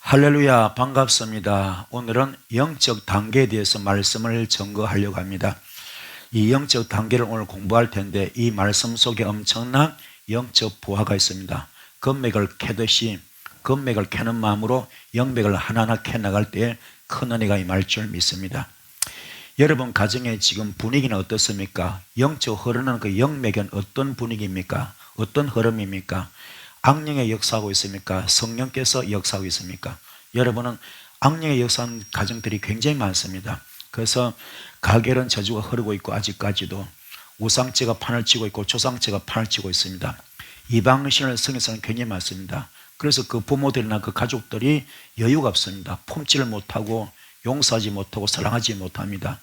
할렐루야, 반갑습니다. 오늘은 영적 단계에 대해서 말씀을 증거하려고 합니다. 이 영적 단계를 오늘 공부할 텐데 이 말씀 속에 엄청난 영적 보화가 있습니다. 금맥을 캐듯이 금맥을 캐는 마음으로 영맥을 하나하나 캐나갈 때에 큰 은혜가 임할 줄 믿습니다. 여러분 가정에 지금 분위기는 어떻습니까? 영적 흐르는 그 영맥은 어떤 분위기입니까? 어떤 흐름입니까? 악령의 역사하고 있습니까? 성령께서 역사하고 있습니까? 여러분은 악령의 역사하는 가정들이 굉장히 많습니다. 그래서 가결한 저주가 흐르고 있고 아직까지도 우상죄가 판을 치고 있고 조상죄가 판을 치고 있습니다. 이방신을 성에서는 굉장히 많습니다. 그래서 그 부모들이나 그 가족들이 여유가 없습니다. 품지를 못하고 용서하지 못하고 사랑하지 못합니다.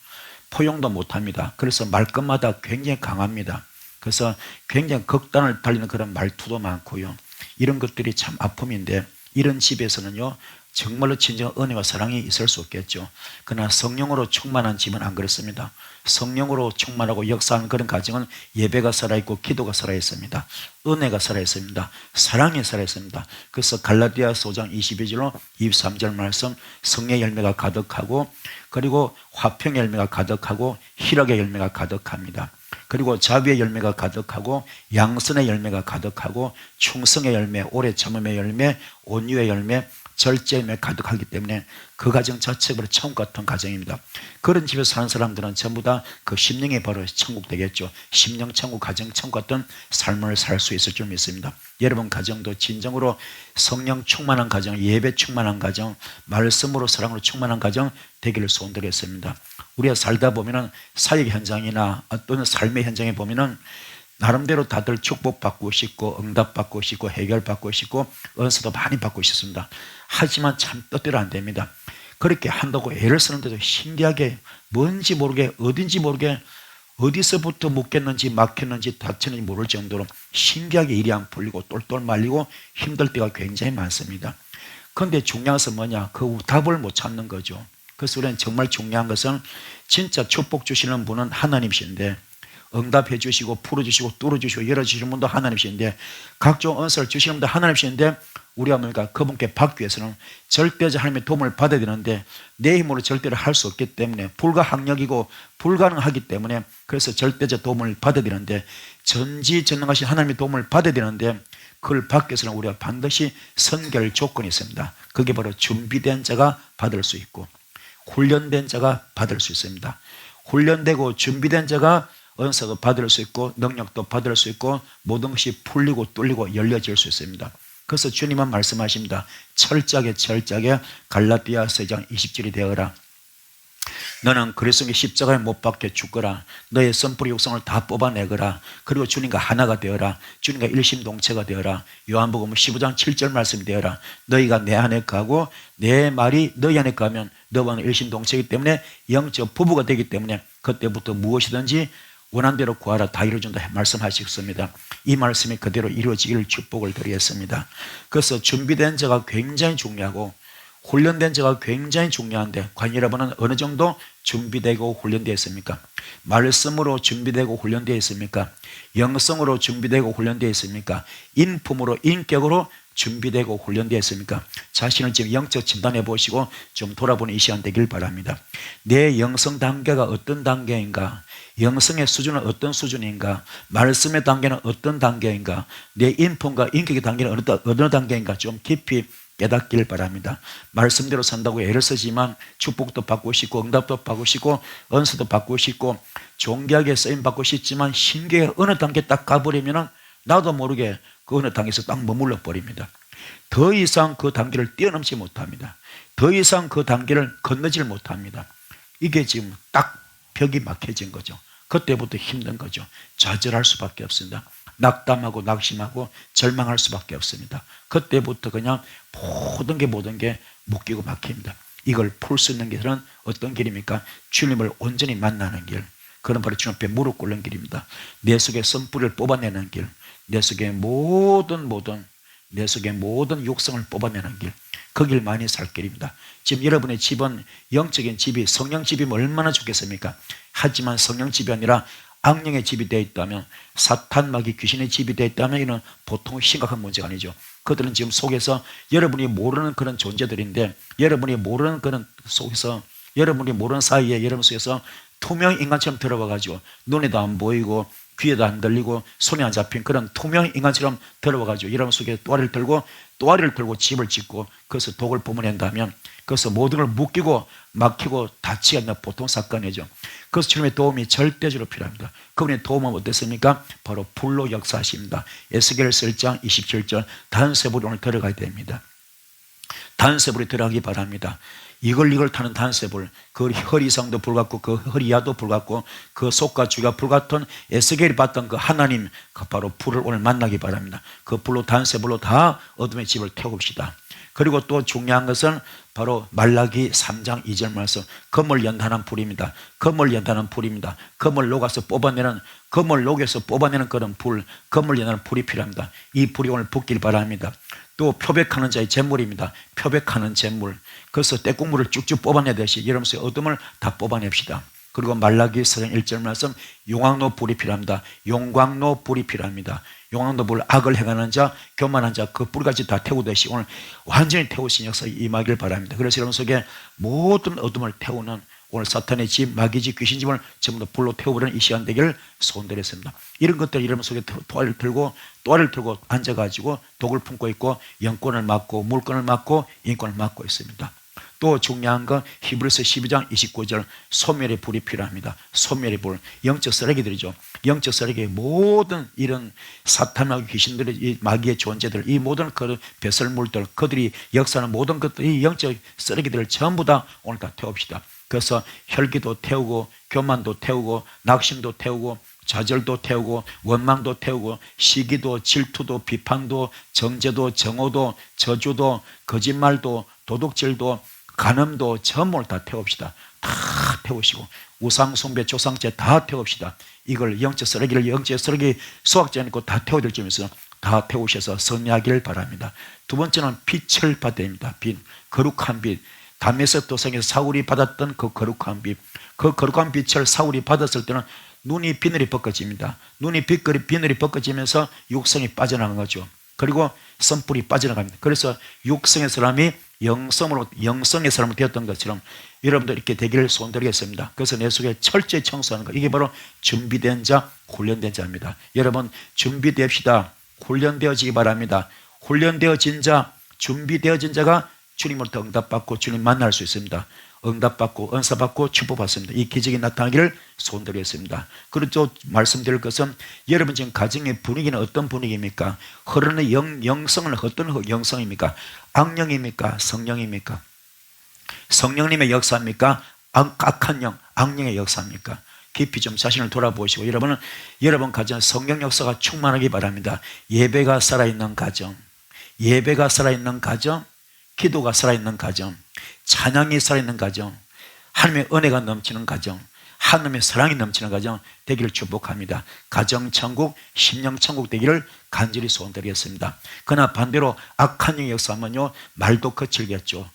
포용도 못합니다. 그래서 말끝마다 굉장히 강합니다. 그래서 굉장히 극단을 달리는 그런 말투도 많고요. 이런 것들이 참 아픔인데 이런 집에서는요 정말로 진정한 은혜와 사랑이 있을 수 없겠죠. 그러나 성령으로 충만한 집은 안 그렇습니다. 성령으로 충만하고 역사하는 그런 가정은 예배가 살아있고 기도가 살아있습니다. 은혜가 살아있습니다. 사랑이 살아있습니다. 그래서 갈라디아서 5장 22절로 23절 말씀, 성령의 열매가 가득하고 그리고 화평의 열매가 가득하고 희락의 열매가 가득합니다. 그리고 자비의 열매가 가득하고 양선의 열매가 가득하고 충성의 열매, 오래 참음의 열매, 온유의 열매, 절제의 열매 가득하기 때문에 그 가정 자체가 천국 같은 가정입니다. 그런 집에서 사는 사람들은 전부 다 그 심령이 바로 천국 되겠죠. 심령 천국, 가정 천국 같은 삶을 살 수 있을 줄 믿습니다. 여러분 가정도 진정으로 성령 충만한 가정, 예배 충만한 가정, 말씀으로 사랑으로 충만한 가정 되기를 소원드리겠습니다. 우리가 살다 보면은 사역 현장이나 어떤 삶의 현장에 보면은 나름대로 다들 축복받고 싶고 응답받고 싶고 해결받고 싶고 은사도 많이 받고 싶습니다. 하지만 참 뜻대로 안 됩니다. 그렇게 한다고 애를 쓰는데도 신기하게 뭔지 모르게 어딘지 모르게 어디서부터 묶였는지 막혔는지 다쳤는지 모를 정도로 신기하게 일이 안 풀리고 똘똘 말리고 힘들 때가 굉장히 많습니다. 그런데 중요한 것은 뭐냐? 그 답을 못 찾는 거죠. 그래서 우리는 정말 중요한 것은 진짜 축복 주시는 분은 하나님이신데 응답해 주시고 풀어주시고 뚫어주시고 열어주시는 분도 하나님이신데 각종 은사를 주시는 분도 하나님이신데 우리가 뭡니까? 그분께 받기 위해서는 절대적 하나님의 도움을 받아야 되는데 내 힘으로 절대로 할 수 없기 때문에 불가항력이고 불가능하기 때문에 그래서 절대적 도움을 받아야 되는데 전지전능하신 하나님의 도움을 받아야 되는데 그걸 받기 위해서는 우리가 반드시 선결 조건이 있습니다. 그게 바로 준비된 자가 받을 수 있고 훈련된 자가 받을 수 있습니다. 훈련되고 준비된 자가 은사도 받을 수 있고 능력도 받을 수 있고 모든 것이 풀리고 뚫리고 열려질 수 있습니다. 그래서 주님은 말씀하십니다. 철저하게 갈라디아서 2장 20절이 되어라. 너는 그리스도의 십자가에 못 박혀 죽거라. 너의 선풀의 육성을 다 뽑아내거라. 그리고 주님과 하나가 되어라. 주님과 일심동체가 되어라. 요한복음 15장 7절 말씀이 되어라. 너희가 내 안에 가고 내 말이 너희 안에 가면 너와는 일심동체이기 때문에 영적 부부가 되기 때문에 그때부터 무엇이든지 원한 대로 구하라 다 이루어진다 말씀하셨습니다. 이 말씀이 그대로 이루어지기를 축복을 드리겠습니다. 그래서 준비된 자가 굉장히 중요하고 훈련된 자가 굉장히 중요한데 과연 여러분은 어느 정도 준비되고 훈련되어 있습니까? 말씀으로 준비되고 훈련되어 있습니까? 영성으로 준비되고 훈련되어 있습니까? 인품으로 인격으로 준비되고 훈련되어 있습니까? 자신을 지금 영적 진단해 보시고 좀 돌아보는 이 시간 되길 바랍니다. 내 영성 단계가 어떤 단계인가? 영성의 수준은 어떤 수준인가? 말씀의 단계는 어떤 단계인가? 내 인품과 인격의 단계는 어느 단계인가? 좀 깊이 깨닫길 바랍니다. 말씀대로 산다고 애를 쓰지만 축복도 받고 싶고 응답도 받고 싶고 은사도 받고 싶고 존귀하게 쓰임 받고 싶지만 신기하게 어느 단계 딱 가버리면 나도 모르게 그 어느 단계에서 딱 머물러 버립니다. 더 이상 그 단계를 뛰어넘지 못합니다. 더 이상 그 단계를 건너질 못합니다. 이게 지금 딱 벽이 막혀진 거죠. 그때부터 힘든 거죠. 좌절할 수밖에 없습니다. 낙담하고 낙심하고 절망할 수밖에 없습니다. 그때부터 그냥 모든 게 묶이고 막힙니다. 이걸 풀 수 있는 길은 어떤 길입니까? 주님을 온전히 만나는 길. 그건 바로 주님 앞에 무릎 꿇는 길입니다. 내 속에 선뿌리를 뽑아내는 길. 내 속에 모든 육성을 뽑아내는 길. 그 길만이 살 길입니다. 지금 여러분의 집은 영적인 집이 성령 집이면 얼마나 좋겠습니까? 하지만 성령 집이 아니라 악령의 집이 되어 있다면 사탄 마귀 귀신의 집이 되어 있다면 이는 보통 심각한 문제가 아니죠. 그들은 지금 속에서 여러분이 모르는 그런 존재들인데, 여러분이 모르는 그런 속에서, 여러분이 모르는 사이에 여러분 속에서 투명 인간처럼 들어와가지고 눈에도 안 보이고 귀에도 안 들리고 손에 안 잡힌 그런 투명 인간처럼 들어와가지고 여러분 속에 또아리를 들고 집을 짓고 그래서 독을 뿜어낸다면 그래서 모든 걸 묶이고 막히고 닫히게 하는 보통 사건이죠. 그래서 주님의 도움이 절대적으로 필요합니다. 그분의 도움은 어땠습니까? 바로 불로 역사하십니다. 에스겔서 1장 27절 단세불이 오늘 들어가야 됩니다. 단세불이 들어가기 바랍니다. 이걸 타는 단세불, 그 허리상도 불같고 그 허리야도 불같고 그 속과 주가 불같은 에스겔이 봤던 그 하나님, 그 바로 불을 오늘 만나기 바랍니다. 그 불로 단세불로 다 어둠의 집을 태웁시다. 그리고 또 중요한 것은 바로 말라기 3장 2절 말씀, 검을 연단한 불입니다. 검을 연단한 불입니다. 검을 녹아서 뽑아내는, 검을 녹여서 뽑아내는 그런 불, 검을 연단한 불이 필요합니다. 이 불이 오늘 붙길 바랍니다. 또 표백하는 자의 재물입니다. 표백하는 재물. 그래서 때국물을 쭉쭉 뽑아내듯이 이러면서 어둠을 다 뽑아냅시다. 그리고 말라기 4장 1절 말씀, 용광로 불이 필요합니다. 용광로 불이 필요합니다. 용광로 불, 악을 행하는 자, 교만한 자, 그 불같이 다 태우듯이 오늘 완전히 태우신 역사 임하길 바랍니다. 그래서 여러분 속에 모든 어둠을 태우는 오늘 사탄의 집, 마귀 집, 귀신 집을 전부 다 불로 태워버리는 이 시간 되기를 소원드렸습니다. 이런 것들 여러분 속에 또아리를 들고 앉아가지고 독을 품고 있고 영권을 막고 물권을 막고 인권을 막고 있습니다. 또 중요한 건 히브리서 12장 29절 소멸의 불이 필요합니다. 소멸의 불, 영적 쓰레기들이죠. 영적 쓰레기, 모든 이런 사탄하고 귀신들의 이 마귀의 존재들, 이 모든 그 배설물들, 그들이 역사하는 모든 것들, 이 영적 쓰레기들을 전부 다 오늘 다 태웁시다. 그래서 혈기도 태우고 교만도 태우고 낙심도 태우고 좌절도 태우고 원망도 태우고 시기도 질투도 비판도 정죄도 정오도 저주도 거짓말도 도둑질도 간음도 전부 다 태웁시다. 다 태우시고 우상 숭배 조상죄 다 태웁시다. 이걸 영적 쓰레기를 영적 쓰레기 수확지 않고 다 태워야 될 점에서 다 태우셔서 승리하기를 바랍니다. 두 번째는 빛을 받아야 됩니다. 빛, 거룩한 빛. 다메섹 도성에서 사울이 받았던 그 거룩한 빛, 그 거룩한 빛을 사울이 받았을 때는 눈이 비늘이 벗겨집니다. 눈이 비늘이 벗겨지면서 육성이 빠져나간 거죠. 그리고 선불이 빠져나갑니다. 그래서 육성의 사람이 영성의 사람이 되었던 것처럼 여러분들 이렇게 되기를 소원드리겠습니다. 그래서 내 속에 철저히 청소하는 것, 이게 바로 준비된 자, 훈련된 자입니다. 여러분 준비됩시다. 훈련되어지기 바랍니다. 훈련되어진 자, 준비되어진 자가 주님으로부터 응답받고 주님 만날 수 있습니다. 응답받고 은사받고 축복받습니다. 이 기적이 나타나기를 소원드리겠습니다. 그리고 또 말씀드릴 것은 여러분 지금 가정의 분위기는 어떤 분위기입니까? 흐르는 영성은 어떤 영성입니까? 악령입니까? 성령입니까? 성령님의 역사입니까? 악한 영, 악령의 역사입니까? 깊이 좀 자신을 돌아보시고 여러분 가정 성령 역사가 충만하기 바랍니다. 예배가 살아있는 가정, 예배가 살아있는 가정, 기도가 살아있는 가정, 찬양이 살아있는 가정, 하나님의 은혜가 넘치는 가정, 하나님의 사랑이 넘치는 가정 되기를 축복합니다. 가정천국, 심령천국 되기를 간절히 소원드리겠습니다. 그러나 반대로 악한 영의 역사하면요 말도 거칠겠죠.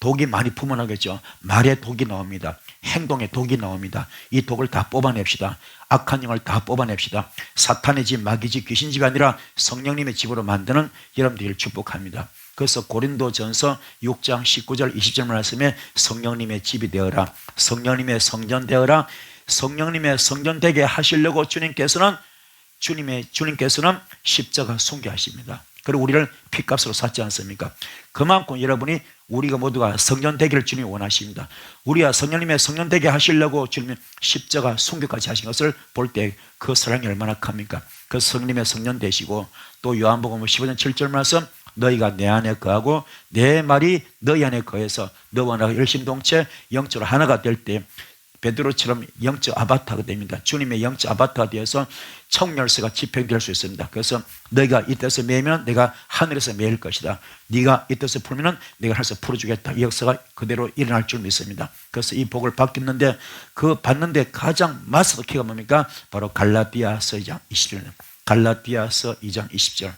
독이 많이 품어나겠죠. 말에 독이 나옵니다. 행동에 독이 나옵니다. 이 독을 다 뽑아냅시다. 악한 영을 다 뽑아냅시다. 사탄의 집, 마귀 집, 귀신 집이 아니라 성령님의 집으로 만드는 여러분들을 축복합니다. 그래서 고린도전서 6장 19절 20절 말씀에 성령님의 집이 되어라, 성령님의 성전 되어라. 성령님의 성전 되게 하시려고 주님께서는 십자가 순교하십니다. 그리고 우리를 핏값으로 샀지 않습니까? 그만큼 여러분이 우리가 모두가 성전 되기를 주님이 원하십니다. 우리가 성령님의 성전 되게 하시려고 주님이 십자가 순교까지 하신 것을 볼 때 그 사랑이 얼마나 큽니까? 그 성령님의 성전 되시고 또 요한복음 15장 7절 말씀, 너희가 내 안에 거하고 내 말이 너희 안에 거해서 너와 나가 일심동체 영적으로 하나가 될 때 베드로처럼 영적 아바타가 됩니다. 주님의 영적 아바타가 되어서 청열쇠가 집행될 수 있습니다. 그래서 너희가 이 뜻을 매면 내가 하늘에서 매일 것이다. 네가 이 뜻을 풀면 내가 하늘에서 풀어주겠다. 이 역사가 그대로 일어날 줄 믿습니다. 그래서 이 복을 받겠는데 그 받는데 가장 마스터키가 뭡니까? 바로 갈라디아서 2장 20절. 갈라디아서 2장 20절.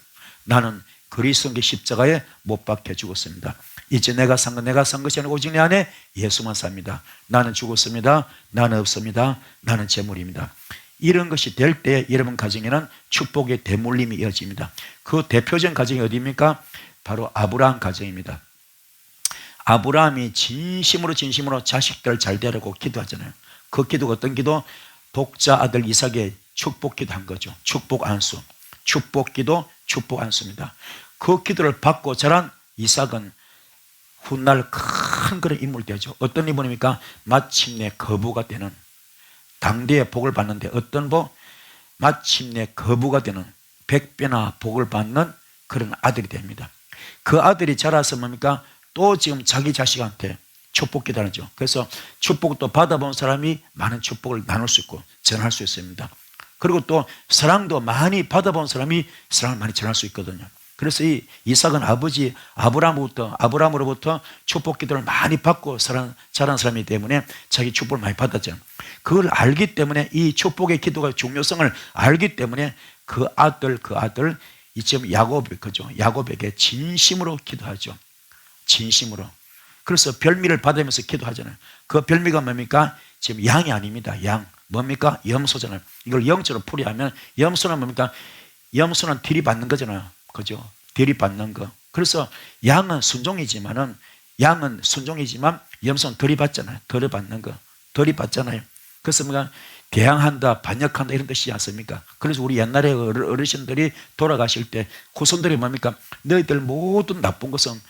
나는 그리스도의 십자가에 못 박혀 죽었습니다. 이제 내가 산 것이 아니고 오직 내 안에 예수만 삽니다. 나는 죽었습니다. 나는 없습니다. 나는 재물입니다. 이런 것이 될 때 여러분 가정에는 축복의 대물림이 이어집니다. 그 대표적인 가정이 어디입니까? 바로 아브라함 가정입니다. 아브라함이 진심으로 자식들 잘 되라고 기도하잖아요. 그 기도가 어떤 기도? 독자 아들 이삭의 축복 기도한 거죠. 축복 안수. 축복 기도, 축복 안수입니다. 그 기도를 받고 자란 이삭은 훗날 큰 그런 인물이 되죠. 어떤 인물입니까? 마침내 거부가 되는, 당대의 복을 받는데 어떤 복? 마침내 거부가 되는 100배나 복을 받는 그런 아들이 됩니다. 그 아들이 자라서 뭡니까? 또 지금 자기 자식한테 축복 기도하죠. 그래서 축복도 받아본 사람이 많은 축복을 나눌 수 있고 전할 수 있습니다. 그리고 또 사랑도 많이 받아본 사람이 사랑을 많이 전할 수 있거든요. 그래서 이 이삭은 아버지 아브라함으로부터 축복 기도를 많이 받고 자란 사람이기 때문에 자기 축복을 많이 받았죠. 그걸 알기 때문에 이 축복의 기도가 중요성을 알기 때문에 그 아들 이쯤 야곱에게 진심으로 기도하죠. 진심으로. 그래서 별미를 받으면서 기도하잖아요. 그 별미가 뭡니까? 지금 양이 아닙니다. 양. 뭡니까? 염소잖아요. 이걸 영적으로 풀이하면 염소는 뭡니까? 염소는 들이받는 거잖아요. 그죠? 들이받는 거. 그래서 양은 순종이지만 염소는 들이받잖아요. 들이받는 거. 들이받잖아요. 그래서 뭔가 대항한다, 반역한다 이런 뜻이지 않습니까? 그래서 우리 옛날에 어르신들이 돌아가실 때 후손들이 뭡니까? 너희들 모든 나쁜 것은,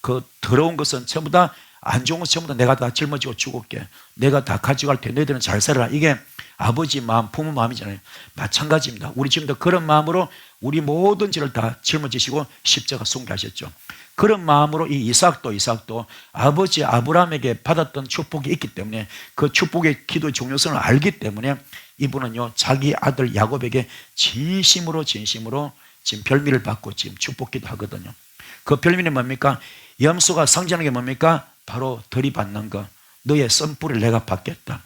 그 더러운 것은 전부 다, 안 좋은 것은 전부 다 내가 다 짊어지고 죽을게. 내가 다 가져갈 테 너희들은 잘 살아라. 이게 아버지 마음, 부모 마음이잖아요. 마찬가지입니다. 우리 지금도 그런 마음으로 우리 모든 죄를 다 짊어지시고 십자가 숭배하셨죠. 그런 마음으로 이 이삭도 아버지 아브라함에게 받았던 축복이 있기 때문에 그 축복의 기도의 중요성을 알기 때문에 이분은요 자기 아들 야곱에게 진심으로 지금 별미를 받고 지금 축복 기도하거든요. 그 별미는 뭡니까? 염소가 상징하는 게 뭡니까? 바로 들이받는 거. 너의 썬뿌리를 내가 받겠다.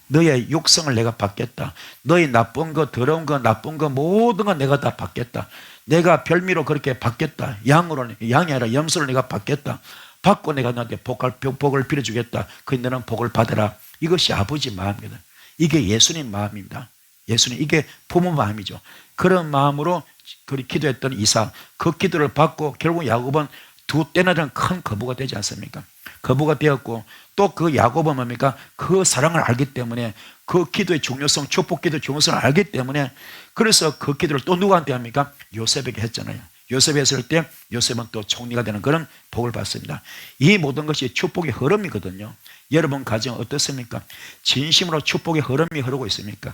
너의 육성을 내가 받겠다. 너의 나쁜 거, 더러운 거, 나쁜 거 모든 거 내가 다 받겠다. 내가 별미로 그렇게 받겠다. 양이 아니라 염소를 내가 받겠다. 받고 내가 너한테 복을 빌어주겠다. 그 너는 복을 받아라. 이것이 아버지 마음입니다. 이게 예수님 마음입니다. 예수님, 이게 부모 마음이죠. 그런 마음으로 기도했던 이삭, 그 기도를 받고 결국 야곱은 두 때나는 큰 거부가 되지 않습니까? 거부가 되었고 또 그 야곱은 뭡니까? 그 사랑을 알기 때문에 그 기도의 중요성, 축복 기도의 중요성을 알기 때문에 그래서 그 기도를 또 누구한테 합니까? 요셉에게 했잖아요. 요셉이 했을 때 요셉은 또 총리가 되는 그런 복을 받습니다. 이 모든 것이 축복의 흐름이거든요. 여러분 가정 어떻습니까? 진심으로 축복의 흐름이 흐르고 있습니까?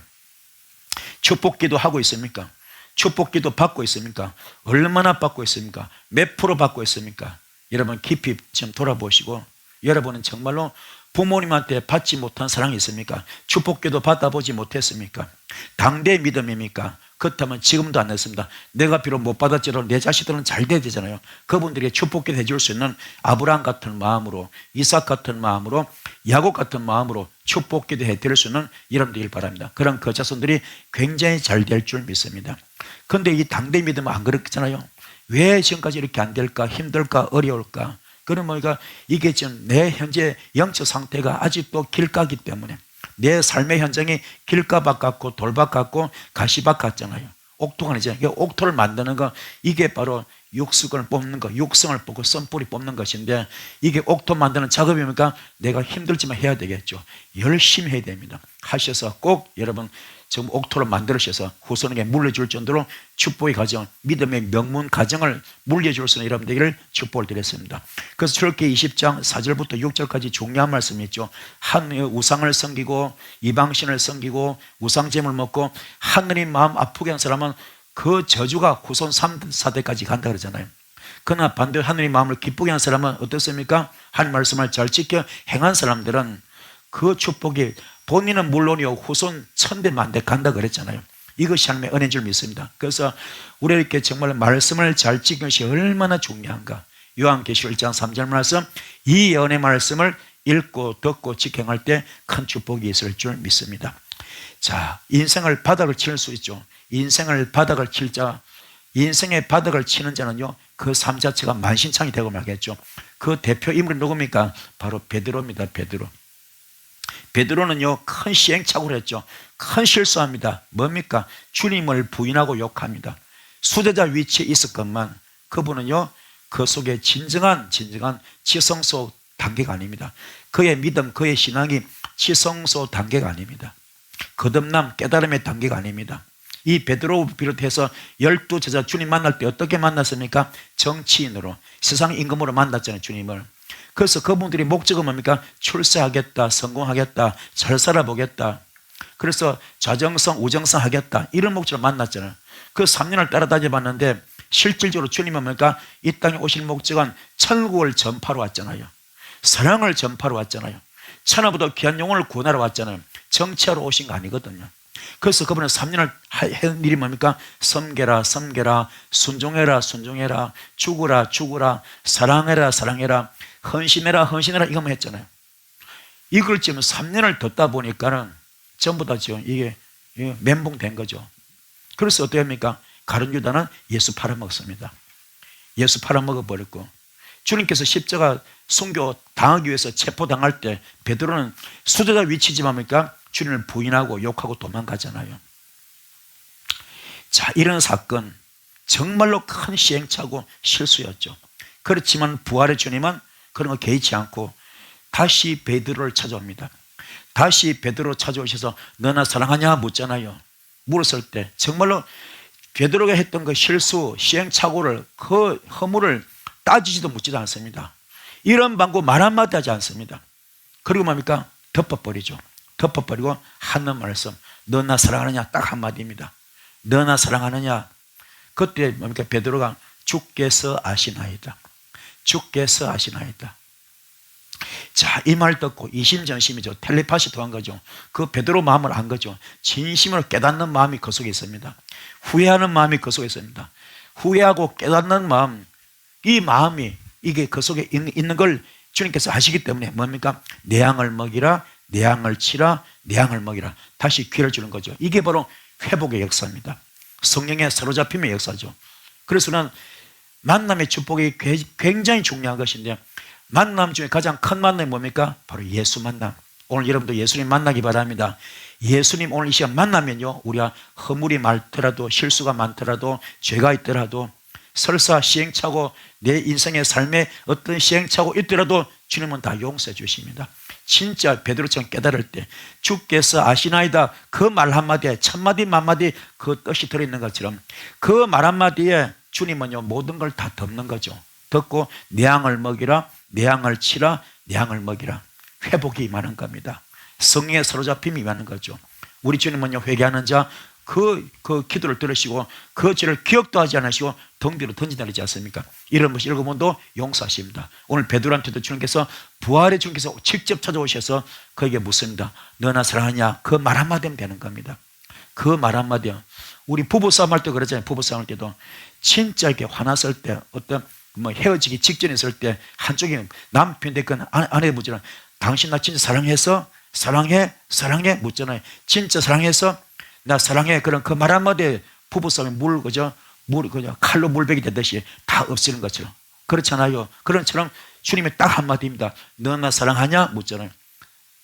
축복 기도 하고 있습니까? 축복 기도 받고 있습니까? 얼마나 받고 있습니까? 몇 프로 받고 있습니까? 여러분 깊이 좀 돌아보시고 여러분은 정말로 부모님한테 받지 못한 사랑이 있습니까? 축복기도 받아보지 못했습니까? 당대의 믿음입니까? 그렇다면 지금도 안 했습니다. 내가 비록 못 받았지라도 내 자식들은 잘 돼야 되잖아요. 그분들에게 축복기도 해줄 수 있는 아브라함 같은 마음으로, 이삭 같은 마음으로, 야곱 같은 마음으로 축복기도 해드릴 수 있는 여러분들이 바랍니다. 그런 그 자손들이 굉장히 잘 될 줄 믿습니다. 그런데 이 당대의 믿음은 안 그렇잖아요. 왜 지금까지 이렇게 안 될까? 힘들까? 어려울까? 그러면 이게 지금 내 현재 영적 상태가 아직도 길가기 때문에 내 삶의 현장이 길가밭 같고 돌밭 같고 가시밭 같잖아요. 옥토가 아니잖아요. 옥토를 만드는 거, 이게 바로 육성을 뽑는 거, 육성을 뽑고 썬뿌리 뽑는 것인데 이게 옥토 만드는 작업이니까 내가 힘들지만 해야 되겠죠. 열심히 해야 됩니다. 하셔서 꼭 여러분 지금 옥토를 만들으셔서 후손에게 물려줄 정도로 축복의 가정, 믿음의 명문 가정을 물려줄 수 있는 여러분 되기를 축복을 드렸습니다. 그래서 출애굽기 20장 4절부터 6절까지 중요한 말씀이 있죠. 하늘의 우상을 섬기고 이방신을 섬기고 우상제물 먹고 하느님 마음 아프게 한 사람은 그 저주가 후손 3사대까지 간다 그러잖아요. 그러나 반대로 하느님 마음을 기쁘게 한 사람은 어떻습니까? 한 말씀을 잘 지켜 행한 사람들은 그 축복이 본인은 물론이요 후손 1000대 만대 간다 그랬잖아요. 이것이 하나님의 은혜인 줄 믿습니다. 그래서 우리에게 정말 말씀을 잘 지키는 것이 얼마나 중요한가. 요한계시록 1장 3절 말씀, 이 연의 말씀을 읽고 듣고 지켜할 때 큰 축복이 있을 줄 믿습니다. 자, 인생을 바닥을 칠 수 있죠. 인생의 바닥을 치는 자는요 그 삶 자체가 만신창이 되고 말겠죠. 그 대표 인물이 누굽니까? 바로 베드로입니다. 베드로는요 큰 시행착오를 했죠. 큰 실수합니다. 뭡니까? 주님을 부인하고 욕합니다. 수제자 위치에 있었건만 그분은요, 그 속에 진정한 지성소 단계가 아닙니다. 그의 믿음, 그의 신앙이 지성소 단계가 아닙니다. 거듭남, 깨달음의 단계가 아닙니다. 이 베드로 비롯해서 12제자 주님 만날 때 어떻게 만났습니까? 정치인으로, 세상 임금으로 만났잖아요, 주님을. 그래서 그분들이 목적은 뭡니까? 출세하겠다, 성공하겠다, 잘 살아보겠다. 그래서 좌정성, 우정성 하겠다, 이런 목적으로 만났잖아요. 그 3년을 따라다녀 봤는데 실질적으로 주님은 뭡니까? 이 땅에 오실 목적은 천국을 전파로 왔잖아요. 사랑을 전파로 왔잖아요. 천하보다 귀한 영혼을 구원하러 왔잖아요. 정치하러 오신 거 아니거든요. 그래서 그분은 3년을 한 일이 뭡니까? 섬겨라, 섬겨라, 순종해라, 순종해라, 죽으라, 사랑해라, 사랑해라, 헌신해라, 헌신해라, 이것만 했잖아요. 이걸 지금 3년을 듣다 보니까는 전부 다 지금 이게 멘붕된 거죠. 그래서 어떻게 합니까? 가룟 유다는 예수 팔아먹습니다. 예수 팔아먹어버렸고, 주님께서 십자가 순교 당하기 위해서 체포당할 때 베드로는 수제자 위치지만 뭡니까? 주님을 부인하고 욕하고 도망가잖아요. 자, 이런 사건 정말로 큰 시행착오 실수였죠. 그렇지만 부활의 주님은 그런 거 개의치 않고 다시 베드로를 찾아옵니다. 다시 베드로 찾아오셔서 너나 사랑하냐 묻잖아요. 물었을 때 정말로 베드로가 했던 그 실수, 시행착오를, 그 허물을 따지지도 묻지도 않습니다. 이런 방구 말 한마디 하지 않습니다. 그리고 뭡니까? 덮어버리죠. 덮어버리고 하는 말씀, 너나 사랑하느냐, 딱 한마디입니다. 너나 사랑하느냐. 그때 뭡니까? 베드로가 주께서 아시나이다. 주께서 아시나이다. 자, 이 말 듣고 이심전심이죠. 텔레파시 통한 거죠. 그 베드로 마음을 안 거죠. 진심으로 깨닫는 마음이 그 속에 있습니다. 후회하는 마음이 그 속에 있습니다. 후회하고 깨닫는 마음, 이 마음이 이게 그 속에 있는 걸 주님께서 아시기 때문에 뭡니까? 내 양을 먹이라, 내 양을 치라, 내 양을 먹이라. 다시 기회를 주는 거죠. 이게 바로 회복의 역사입니다. 성령의 사로잡힘의 역사죠. 그래서는 만남의 축복이 굉장히 중요한 것인데, 만남 중에 가장 큰 만남이 뭡니까? 바로 예수 만남. 오늘 여러분도 예수님 만나기 바랍니다. 예수님 오늘 이 시간 만나면요, 우리가 허물이 많더라도, 실수가 많더라도, 죄가 있더라도, 설사 시행착오, 내 인생의 삶에 어떤 시행착오 있더라도 주님은 다 용서해 주십니다. 진짜 베드로처럼 깨달을 때 주께서 아시나이다, 그 말 한마디에 천마디 만마디 그 뜻이 들어있는 것처럼 그 말 한마디에 주님은요 모든 걸 다 덮는 거죠. 덮고 내 양을 먹이라, 내 양을 치라, 내 양을 먹이라. 회복이 임하는 겁니다. 성령의 사로잡힘이 임하는 거죠. 우리 주님은요 회개하는 자 그 기도를 들으시고 그 죄를 기억도 하지 않으시고 등 뒤로 던지다르지 않습니까? 이런 것이 읽어본도 용서하십니다. 오늘 베드로한테도 주님께서 부활의 주님께서 직접 찾아오셔서 그에게 묻습니다. 너나 사랑하냐? 그 말 한마디면 되는 겁니다. 그 말 한마디요. 우리 부부싸움 할 때 그러잖아요. 부부싸움 할 때도 진짜 이렇게 화났을 때, 어떤 헤어지기 직전에 있을 때 한쪽이 남편인데 그 아내 묻잖아요. 당신 나 진짜 사랑해서? 사랑해? 묻잖아요. 진짜 사랑해서? 나 사랑해. 그런 그 말 한마디에 부부싸움이 그죠? 칼로 물베기 되듯이 다 없애는 것처럼. 그렇잖아요. 그런 처럼 주님의 딱 한마디입니다. 너 나 사랑하냐? 묻잖아요.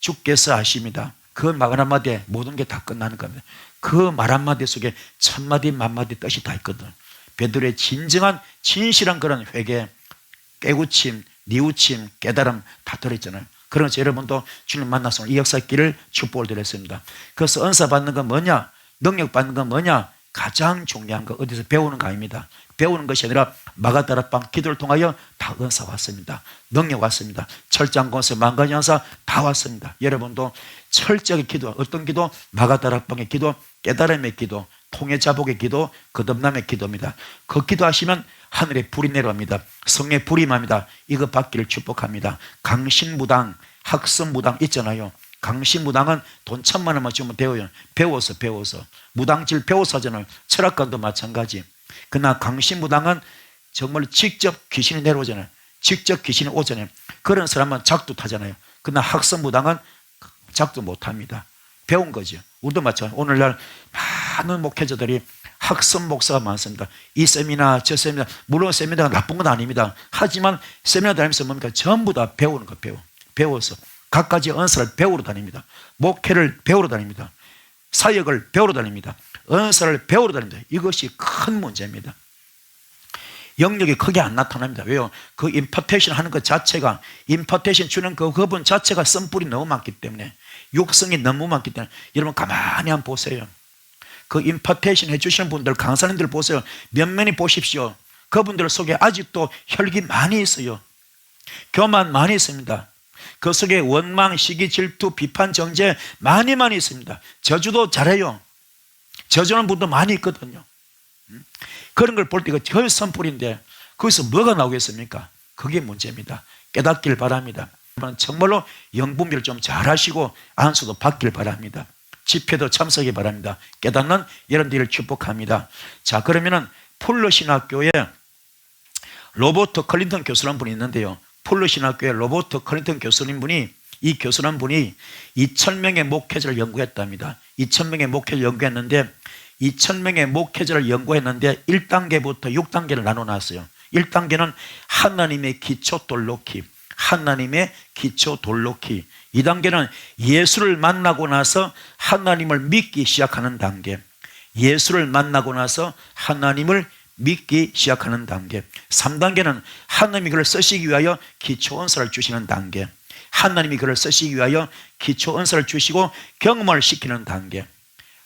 주께서 아십니다. 그 말 한마디에 모든 게 다 끝나는 겁니다. 그 말 한마디 속에 천마디 만마디 뜻이 다 있거든. 베드로의 진정한 진실한 그런 회개, 깨우침, 뉘우침, 깨달음 다 들어있잖아요. 그러면서 여러분도 주님 만나서 이 역사의 길을 축복을 드렸습니다. 그래서 은사 받는 건 뭐냐? 능력 받는 건 뭐냐? 가장 중요한 거 어디서 배우는 거 아닙니다. 배우는 것이 아니라 마가다락방 기도를 통하여 다 은사 왔습니다. 능력 왔습니다. 철장권세 만간연사 다 왔습니다. 여러분도 철저하게 기도, 어떤 기도? 마가다락방의 기도, 깨달음의 기도, 통해자복의 기도, 거듭남의 기도입니다. 그 기도하시면 하늘에 불이 내려옵니다. 성의 불이 임합니다. 이거 받기를 축복합니다. 강신무당, 학습무당 있잖아요. 강신무당은 돈 1,000만 원만 주면 돼요. 배워서 무당질 배워서 하잖아요. 철학관도 마찬가지. 그러나 강신무당은 정말 직접 귀신이 내려오잖아요. 직접 귀신이 오잖아요. 그런 사람은 작두 타잖아요. 그러나 학습무당은 작두 못합니다. 배운 거죠. 우리도 마찬가지. 오늘날 많은 목회자들이 학습 목사가 많습니다. 이 세미나 저 세미나, 물론 세미나가 나쁜 건 아닙니다. 하지만 세미나 다니면서 뭡니까? 전부 다 배우는 거 배워서 각가지 은사를 배우러 다닙니다. 목회를 배우러 다닙니다. 사역을 배우러 다닙니다. 은사를 배우러 다닙니다. 이것이 큰 문제입니다. 영역이 크게 안 나타납니다. 왜요? 그 임파테이션 하는 것 자체가, 임파테이션 주는 그분 자체가 썬불이 너무 많기 때문에, 육성이 너무 많기 때문에, 여러분 가만히 한번 보세요. 그 임파테이션 해주시는 분들, 강사님들 보세요. 면면히 보십시오. 그분들 속에 아직도 혈기 많이 있어요. 교만 많이 있습니다. 그 속에 원망, 시기, 질투, 비판, 정죄 많이 있습니다. 저주도 잘해요. 저주하는 분도 많이 있거든요. 그런 걸 볼 때 그 선불인데 거기서 뭐가 나오겠습니까? 그게 문제입니다. 깨닫길 바랍니다. 정말로 영분별을 좀 잘하시고 안수도 받길 바랍니다. 집회도 참석이 바랍니다. 깨닫는 여러분들을 축복합니다. 자, 그러면은 폴로 신학교에 로버트 클린턴 교수라는 분이 있는데요. 폴로 신학교에 로버트 클린턴 교수님 분이, 이 교수라는 분이 2,000명의 목회자를 연구했답니다. 2,000명의 목회자를 연구했는데 2,000명의 목회자를 연구했는데 1단계부터 6단계를 나눠놨어요. 1단계는 하나님의 기초 돌놓기, 하나님의 기초 돌놓기. 2단계는 예수를 만나고 나서 하나님을 믿기 시작하는 단계, 예수를 만나고 나서 하나님을 믿기 시작하는 단계. 3단계는 하나님이 그를 쓰시기 위하여 기초 은사를 주시는 단계, 하나님이 그를 쓰시기 위하여 기초 은사를 주시고 경험을 시키는 단계.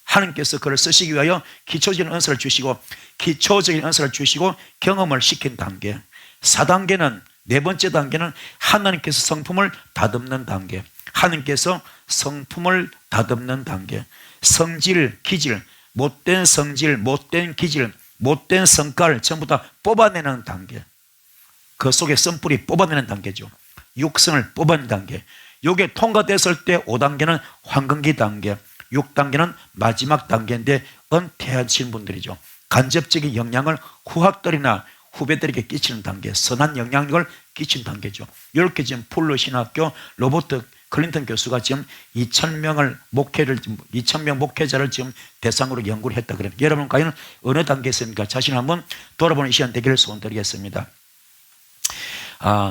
하나님께서 그를 쓰시기 위하여 기초적인 은사를 주시고 기초적인 은사를 주시고 경험을 시킨 단계. 4단계는, 네 번째 단계는 하나님께서 성품을 다듬는 단계, 하나님께서 성품을 다듬는 단계. 성질, 기질, 못된 성질, 못된 기질, 못된 성깔을 전부 다 뽑아내는 단계. 그 속에 썬불이 뽑아내는 단계죠. 육성을 뽑아내는 단계. 이게 통과됐을 때 5단계는 황금기 단계, 6단계는 마지막 단계인데 은퇴하신 분들이죠. 간접적인 영향을 후학들이나 후배들에게 끼치는 단계, 선한 영향력을 끼치는 단계죠. 이렇게 지금 폴로 신학교 로버트 클린턴 교수가 지금 2,000명 목회자를 지금 대상으로 연구를 했다 그래요. 여러분 과연 어느 단계에 있습니까? 자신을 한번 돌아보는 시간 되기를 소원드리겠습니다.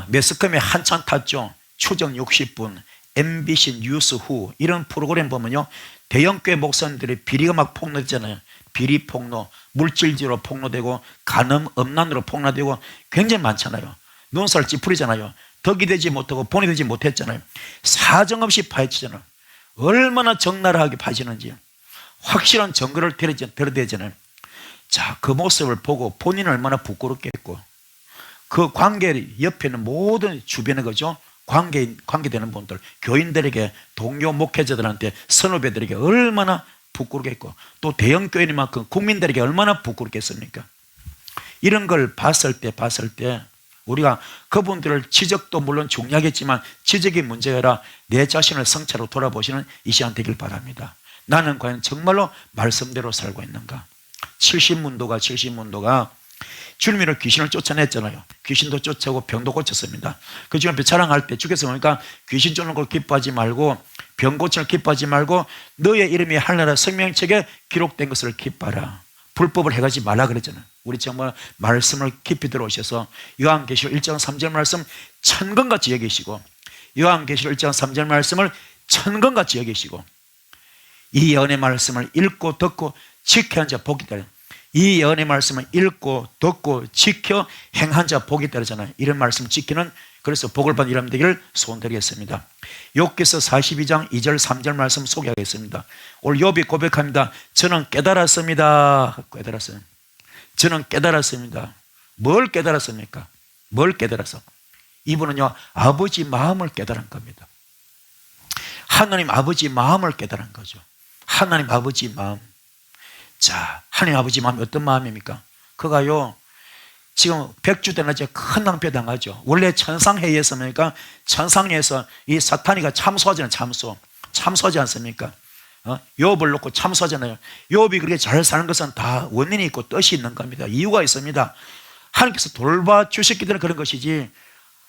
매스컴에 한참 탔죠. 추정 60분, MBC 뉴스 후 이런 프로그램 보면요, 대형교회 목사님들의 비리가 막 폭로되잖아요. 비리 폭로, 물질적으로 폭로되고 간음, 음란으로 폭로되고 굉장히 많잖아요. 눈살 찌푸리잖아요. 덕이 되지 못하고 본이 되지 못했잖아요. 사정없이 파헤치잖아요. 얼마나 적나라하게 파지는지 확실한 증거를 들어대잖아요. 자, 그 모습을 보고 본인은 얼마나 부끄럽겠고, 그 관계 옆에 있는 모든 주변의 거죠, 관계되는 분들, 교인들에게, 동료 목회자들한테, 선후배들에게 얼마나 부끄럽겠고, 또 대형교회만큼 국민들에게 얼마나 부끄럽겠습니까? 이런 걸 봤을 때 우리가 그분들을 지적도 물론 중요하겠지만 지적이 문제가 아니라 내 자신을 성찰로 돌아보시는 이 시간 되길 바랍니다. 나는 과연 정말로 말씀대로 살고 있는가? 70문도가 주님으로 귀신을 쫓아냈잖아요. 귀신도 쫓아오고 병도 고쳤습니다. 그 주님 앞에 자랑할 때 주께서 보니까 귀신 쫓는 걸 기뻐하지 말고 병 고치는 걸 기뻐하지 말고 너의 이름이 하늘나라 생명책에 기록된 것을 기뻐하라. 불법을 해가지 말라 그랬잖아요. 우리 정말 말씀을 깊이 들어오셔서 요한계시록 1장 3절 말씀 천건같이 여기시고, 요한계시록 1장 3절 말씀을 천건같이 여기시고, 이 예언의 말씀을 읽고 듣고 지켜 한 자 복이 있다. 이 예언의 말씀을 읽고 듣고 지켜 행한 자 복이 있다잖아요. 이런 말씀 지키는, 그래서 복을 받는 이람 되기를 소원드리겠습니다. 욥기서 42장 2절 3절 말씀 소개하겠습니다. 오늘 욥이 고백합니다. 저는 깨달았습니다. 저는 깨달았습니다. 뭘 깨달았습니까? 뭘 깨달아서? 이분은요, 아버지 마음을 깨달은 겁니다. 하나님 아버지 마음을 깨달은 거죠. 하나님 아버지 마음. 자, 하나님 아버지 마음이 어떤 마음입니까? 그가요, 지금 백주대낮에 큰 낭패 당하죠. 원래 천상회의에서니까 천상에서 이 사탄이가 참소하잖아요. 참소하지 않습니까? 욥을 놓고 참소하잖아요. 욥이 그렇게 잘 사는 것은 다 원인이 있고 뜻이 있는 겁니다. 이유가 있습니다. 하나님께서 돌봐주셨기 때문에 그런 것이지,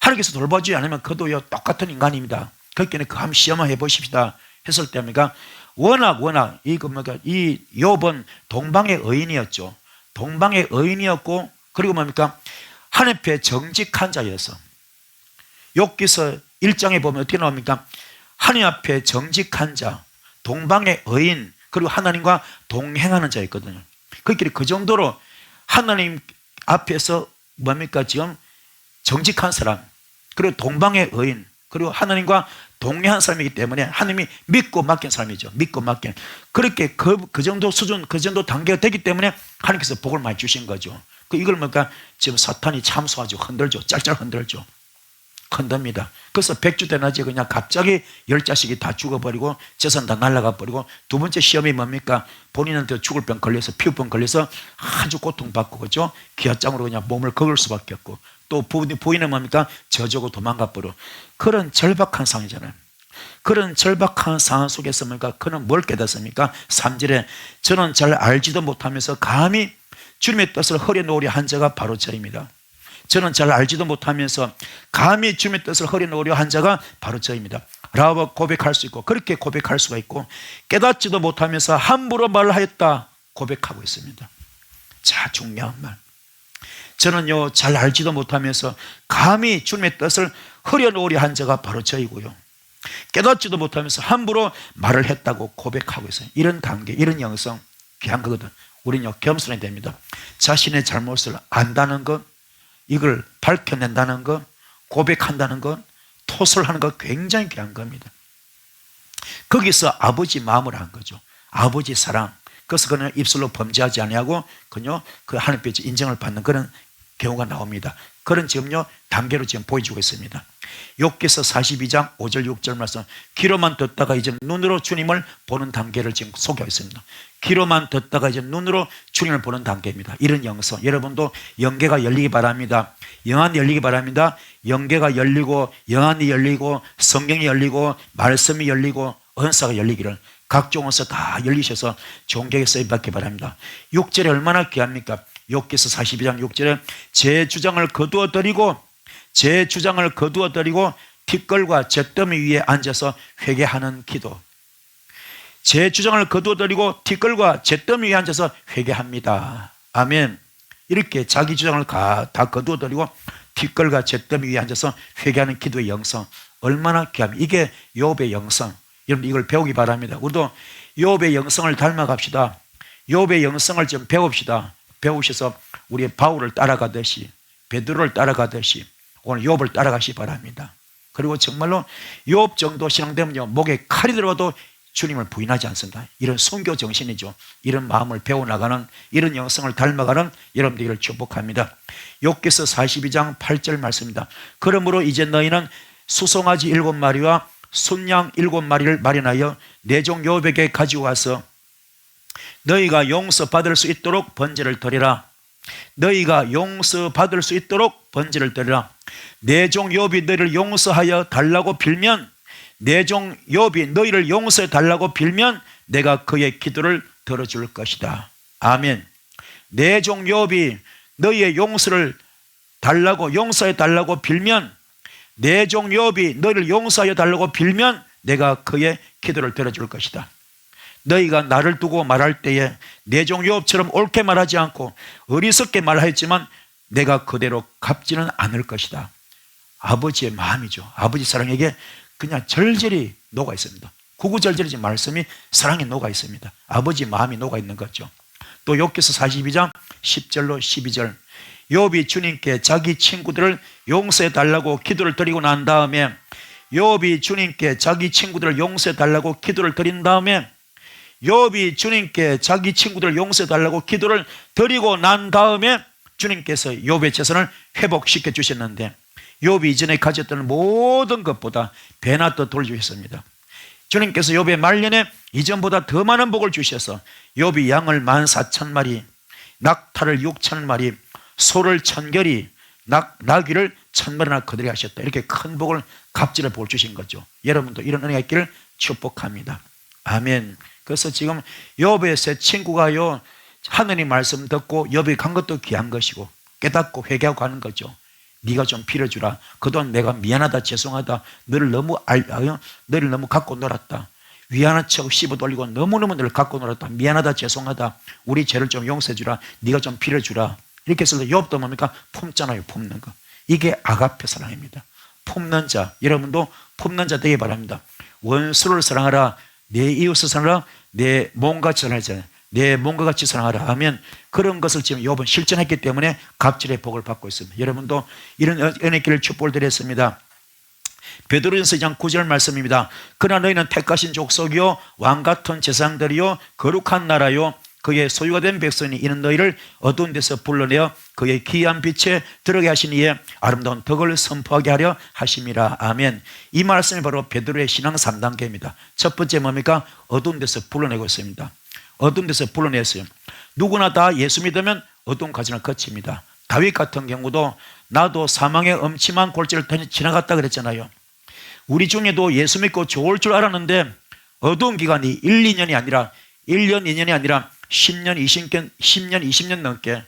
하나님께서 돌봐주지 않으면 그도요 똑같은 인간입니다. 그렇기 때문에 그 한번 시험을 해보십시다 했을 때입니까? 워낙 이 욥은 동방의 의인이었죠. 동방의 의인이었고, 그리고 뭡니까? 하나님 앞에 정직한 자여서, 욥기서 1장에 보면 어떻게 나옵니까? 하나님 앞에 정직한 자, 동방의 의인, 그리고 하나님과 동행하는 자였거든요. 그 정도로 하나님 앞에서 뭡니까? 지금 정직한 사람, 그리고 동방의 의인, 그리고 하나님과 동행한 사람이기 때문에 하나님이 믿고 맡긴 사람이죠. 믿고 맡긴. 그렇게 그 정도 수준, 그 정도 단계가 되기 때문에 하나님께서 복을 많이 주신 거죠. 이걸 뭡니까? 지금 사탄이 참수하죠. 흔들죠. 짤짤 흔들죠. 흔듭니다. 그래서 100주 되나지 그냥 갑자기 10자식이 다 죽어버리고 재산 다 날아가 버리고, 두 번째 시험이 뭡니까? 본인한테 죽을 병 걸려서, 피부병 걸려서 아주 고통받고, 그죠? 기아장으로 그냥 몸을 긁을 수밖에 없고, 또 부인은 뭡니까? 저주고 도망가 버려. 그런 절박한 상황이잖아요. 그런 절박한 상황 속에서 뭡니까? 그는 뭘 깨닫습니까? 3절에 저는 잘 알지도 못하면서 감히 주님의 뜻을 허려놓으려 한 자가 바로 저입니다. 저는 잘 알지도 못하면서 감히 주님의 뜻을 허려놓으려 한 자가 바로 저입니다 라고 고백할 수 있고, 그렇게 고백할 수가 있고, 깨닫지도 못하면서 함부로 말하였다 고백하고 있습니다. 자, 중요한 말. 저는요, 잘 알지도 못하면서 감히 주님의 뜻을 허려놓으려 한 자가 바로 저이고요, 깨닫지도 못하면서 함부로 말을 했다고 고백하고 있어요. 이런 단계, 이런 영성 귀한 거거든. 우리는요, 겸손해야 됩니다. 자신의 잘못을 안다는 것, 이걸 밝혀낸다는 것, 고백한다는 것, 토설하는 것 굉장히 귀한 겁니다. 거기서 아버지 마음을 한 거죠. 아버지 사랑. 그래서 그는 입술로 범죄하지 아니하고 그냥 그 하나님께 인정을 받는 그런 경우가 나옵니다. 그런 지금요 단계로 지금 보여주고 있습니다. 욥기서 42장 5절 6절 말씀, 귀로만 듣다가 이제 눈으로 주님을 보는 단계를 지금 소개하고 있습니다. 귀로만 듣다가 이제 눈으로 주님을 보는 단계입니다. 이런 영성, 여러분도 영계가 열리기 바랍니다. 영안이 열리기 바랍니다. 영계가 열리고, 영안이 열리고, 성경이 열리고, 말씀이 열리고, 은사가 열리기를 각종 은사 다 열리셔서 좋은 격에 쓰임받기 바랍니다. 6절에 얼마나 귀합니까? 욥기서 42장 6절에 제 주장을 거두어 드리고, 제 주장을 거두어 드리고 뒷걸과 잿더미 위에 앉아서 회개하는 기도. 제 주장을 거두어 드리고 뒷걸과 잿더미 위에 앉아서 회개합니다. 아멘. 이렇게 자기 주장을 다 거두어 드리고 뒷걸과 잿더미 위에 앉아서 회개하는 기도의 영성, 얼마나 귀합니까? 이게 욥의 영성. 여러분, 이걸 배우기 바랍니다. 우리도 욥의 영성을 닮아갑시다. 욥의 영성을 좀 배웁시다. 배우셔서 우리 바울을 따라가듯이, 베드로를 따라가듯이 오늘 욥을 따라가시기 바랍니다. 그리고 정말로 욥 정도 신앙되면요, 목에 칼이 들어가도 주님을 부인하지 않습니다. 이런 순교 정신이죠. 이런 마음을 배워나가는, 이런 영성을 닮아가는 여러분들을 축복합니다. 욥기서 42장 8절 말씀입니다. 그러므로 이제 너희는 수송아지 7마리와 순양 7마리를 마련하여 내 종 욥에게 가지고 와서 너희가 용서받을 수 있도록 번제를 드리라. 너희가 용서받을 수 있도록 번제를 드리라. 내 종 욥이 너희를 용서하여 달라고 빌면, 내 종 욥이 너희를 용서해 달라고 빌면 내가 그의 기도를 들어줄 것이다. 아멘. 내 종 욥이 너희의 용서를 달라고, 용서해 달라고 빌면, 내 종 욥이 너희를 용서하여 달라고 빌면 내가 그의 기도를 들어줄 것이다. 너희가 나를 두고 말할 때에 내 종 욥처럼 옳게 말하지 않고 어리석게 말하였지만 내가 그대로 갚지는 않을 것이다. 아버지의 마음이죠. 아버지 사랑에게 그냥 절절히 녹아 있습니다. 구구절절이지 말씀이 사랑에 녹아 있습니다. 아버지 마음이 녹아 있는 거죠. 또 욥기서 42장 10절로 12절, 욥이 주님께 자기 친구들을 용서해 달라고 기도를 드리고 난 다음에, 욥이 주님께 자기 친구들을 용서해 달라고 기도를 드린 다음에, 욥이 주님께 자기 친구들을 용서해 달라고 기도를 드리고 난 다음에 주님께서 욥의 재산을 회복시켜 주셨는데, 욥이 이전에 가졌던 모든 것보다 배나 더 돌려주셨습니다. 주님께서 욥의 말년에 이전보다 더 많은 복을 주셔서 욥이 양을 14,000마리, 낙타를 6,000마리, 소를 1,000결이, 나귀를 1,000마리나 거두게 하셨다. 이렇게 큰 복을, 갑질을 복을 주신 거죠. 여러분도 이런 은혜가 있기를 축복합니다. 아멘. 그래서 지금 욥의 세 친구가요, 하느님 말씀 듣고 욥이 간 것도 귀한 것이고 깨닫고 회개하고 가는 거죠. 네가 좀 빌어주라. 그동안 내가 미안하다, 죄송하다, 너를 너무 갖고 놀았다, 위안한 척 씹어 돌리고 너무너무 너를 갖고 놀았다, 미안하다, 죄송하다, 우리 죄를 좀 용서해 주라, 네가 좀 빌어주라. 이렇게 해서 욥도 뭡니까? 품잖아요. 품는 거. 이게 아가페 사랑입니다. 품는 자, 여러분도 품는 자 되기 바랍니다. 원수를 사랑하라, 내 이웃을 사랑하라, 내 몸과 같이 사랑하라, 내 몸과 같이 사랑하라 하면 그런 것을 지금 욥은 실천했기 때문에 갑절의 복을 받고 있습니다. 여러분도 이런 은혜길을 축복을 드렸습니다. 베드로전서 2장 9절 말씀입니다. 그러나 너희는 택하신 족속이요 왕같은 제사장들이요 거룩한 나라요 그의 소유가 된 백성이 이는 너희를 어두운 데서 불러내어 그의 귀한 빛에 들어가게 하신 이에 아름다운 덕을 선포하게 하려 하심이라. 아멘. 이 말씀이 바로 베드로의 신앙 3단계입니다. 첫 번째 뭡니까? 어두운 데서 불러내고 있습니다. 어두운 데서 불러냈어요. 누구나 다 예수 믿으면 어두운 과정을 거칩니다. 다윗 같은 경우도 나도 사망의 엄침한 골짜기를 지나갔다 그랬잖아요. 우리 중에도 예수 믿고 좋을 줄 알았는데 어두운 기간이 1, 2년이 아니라 1년, 2년이 아니라 10년, 20년 넘게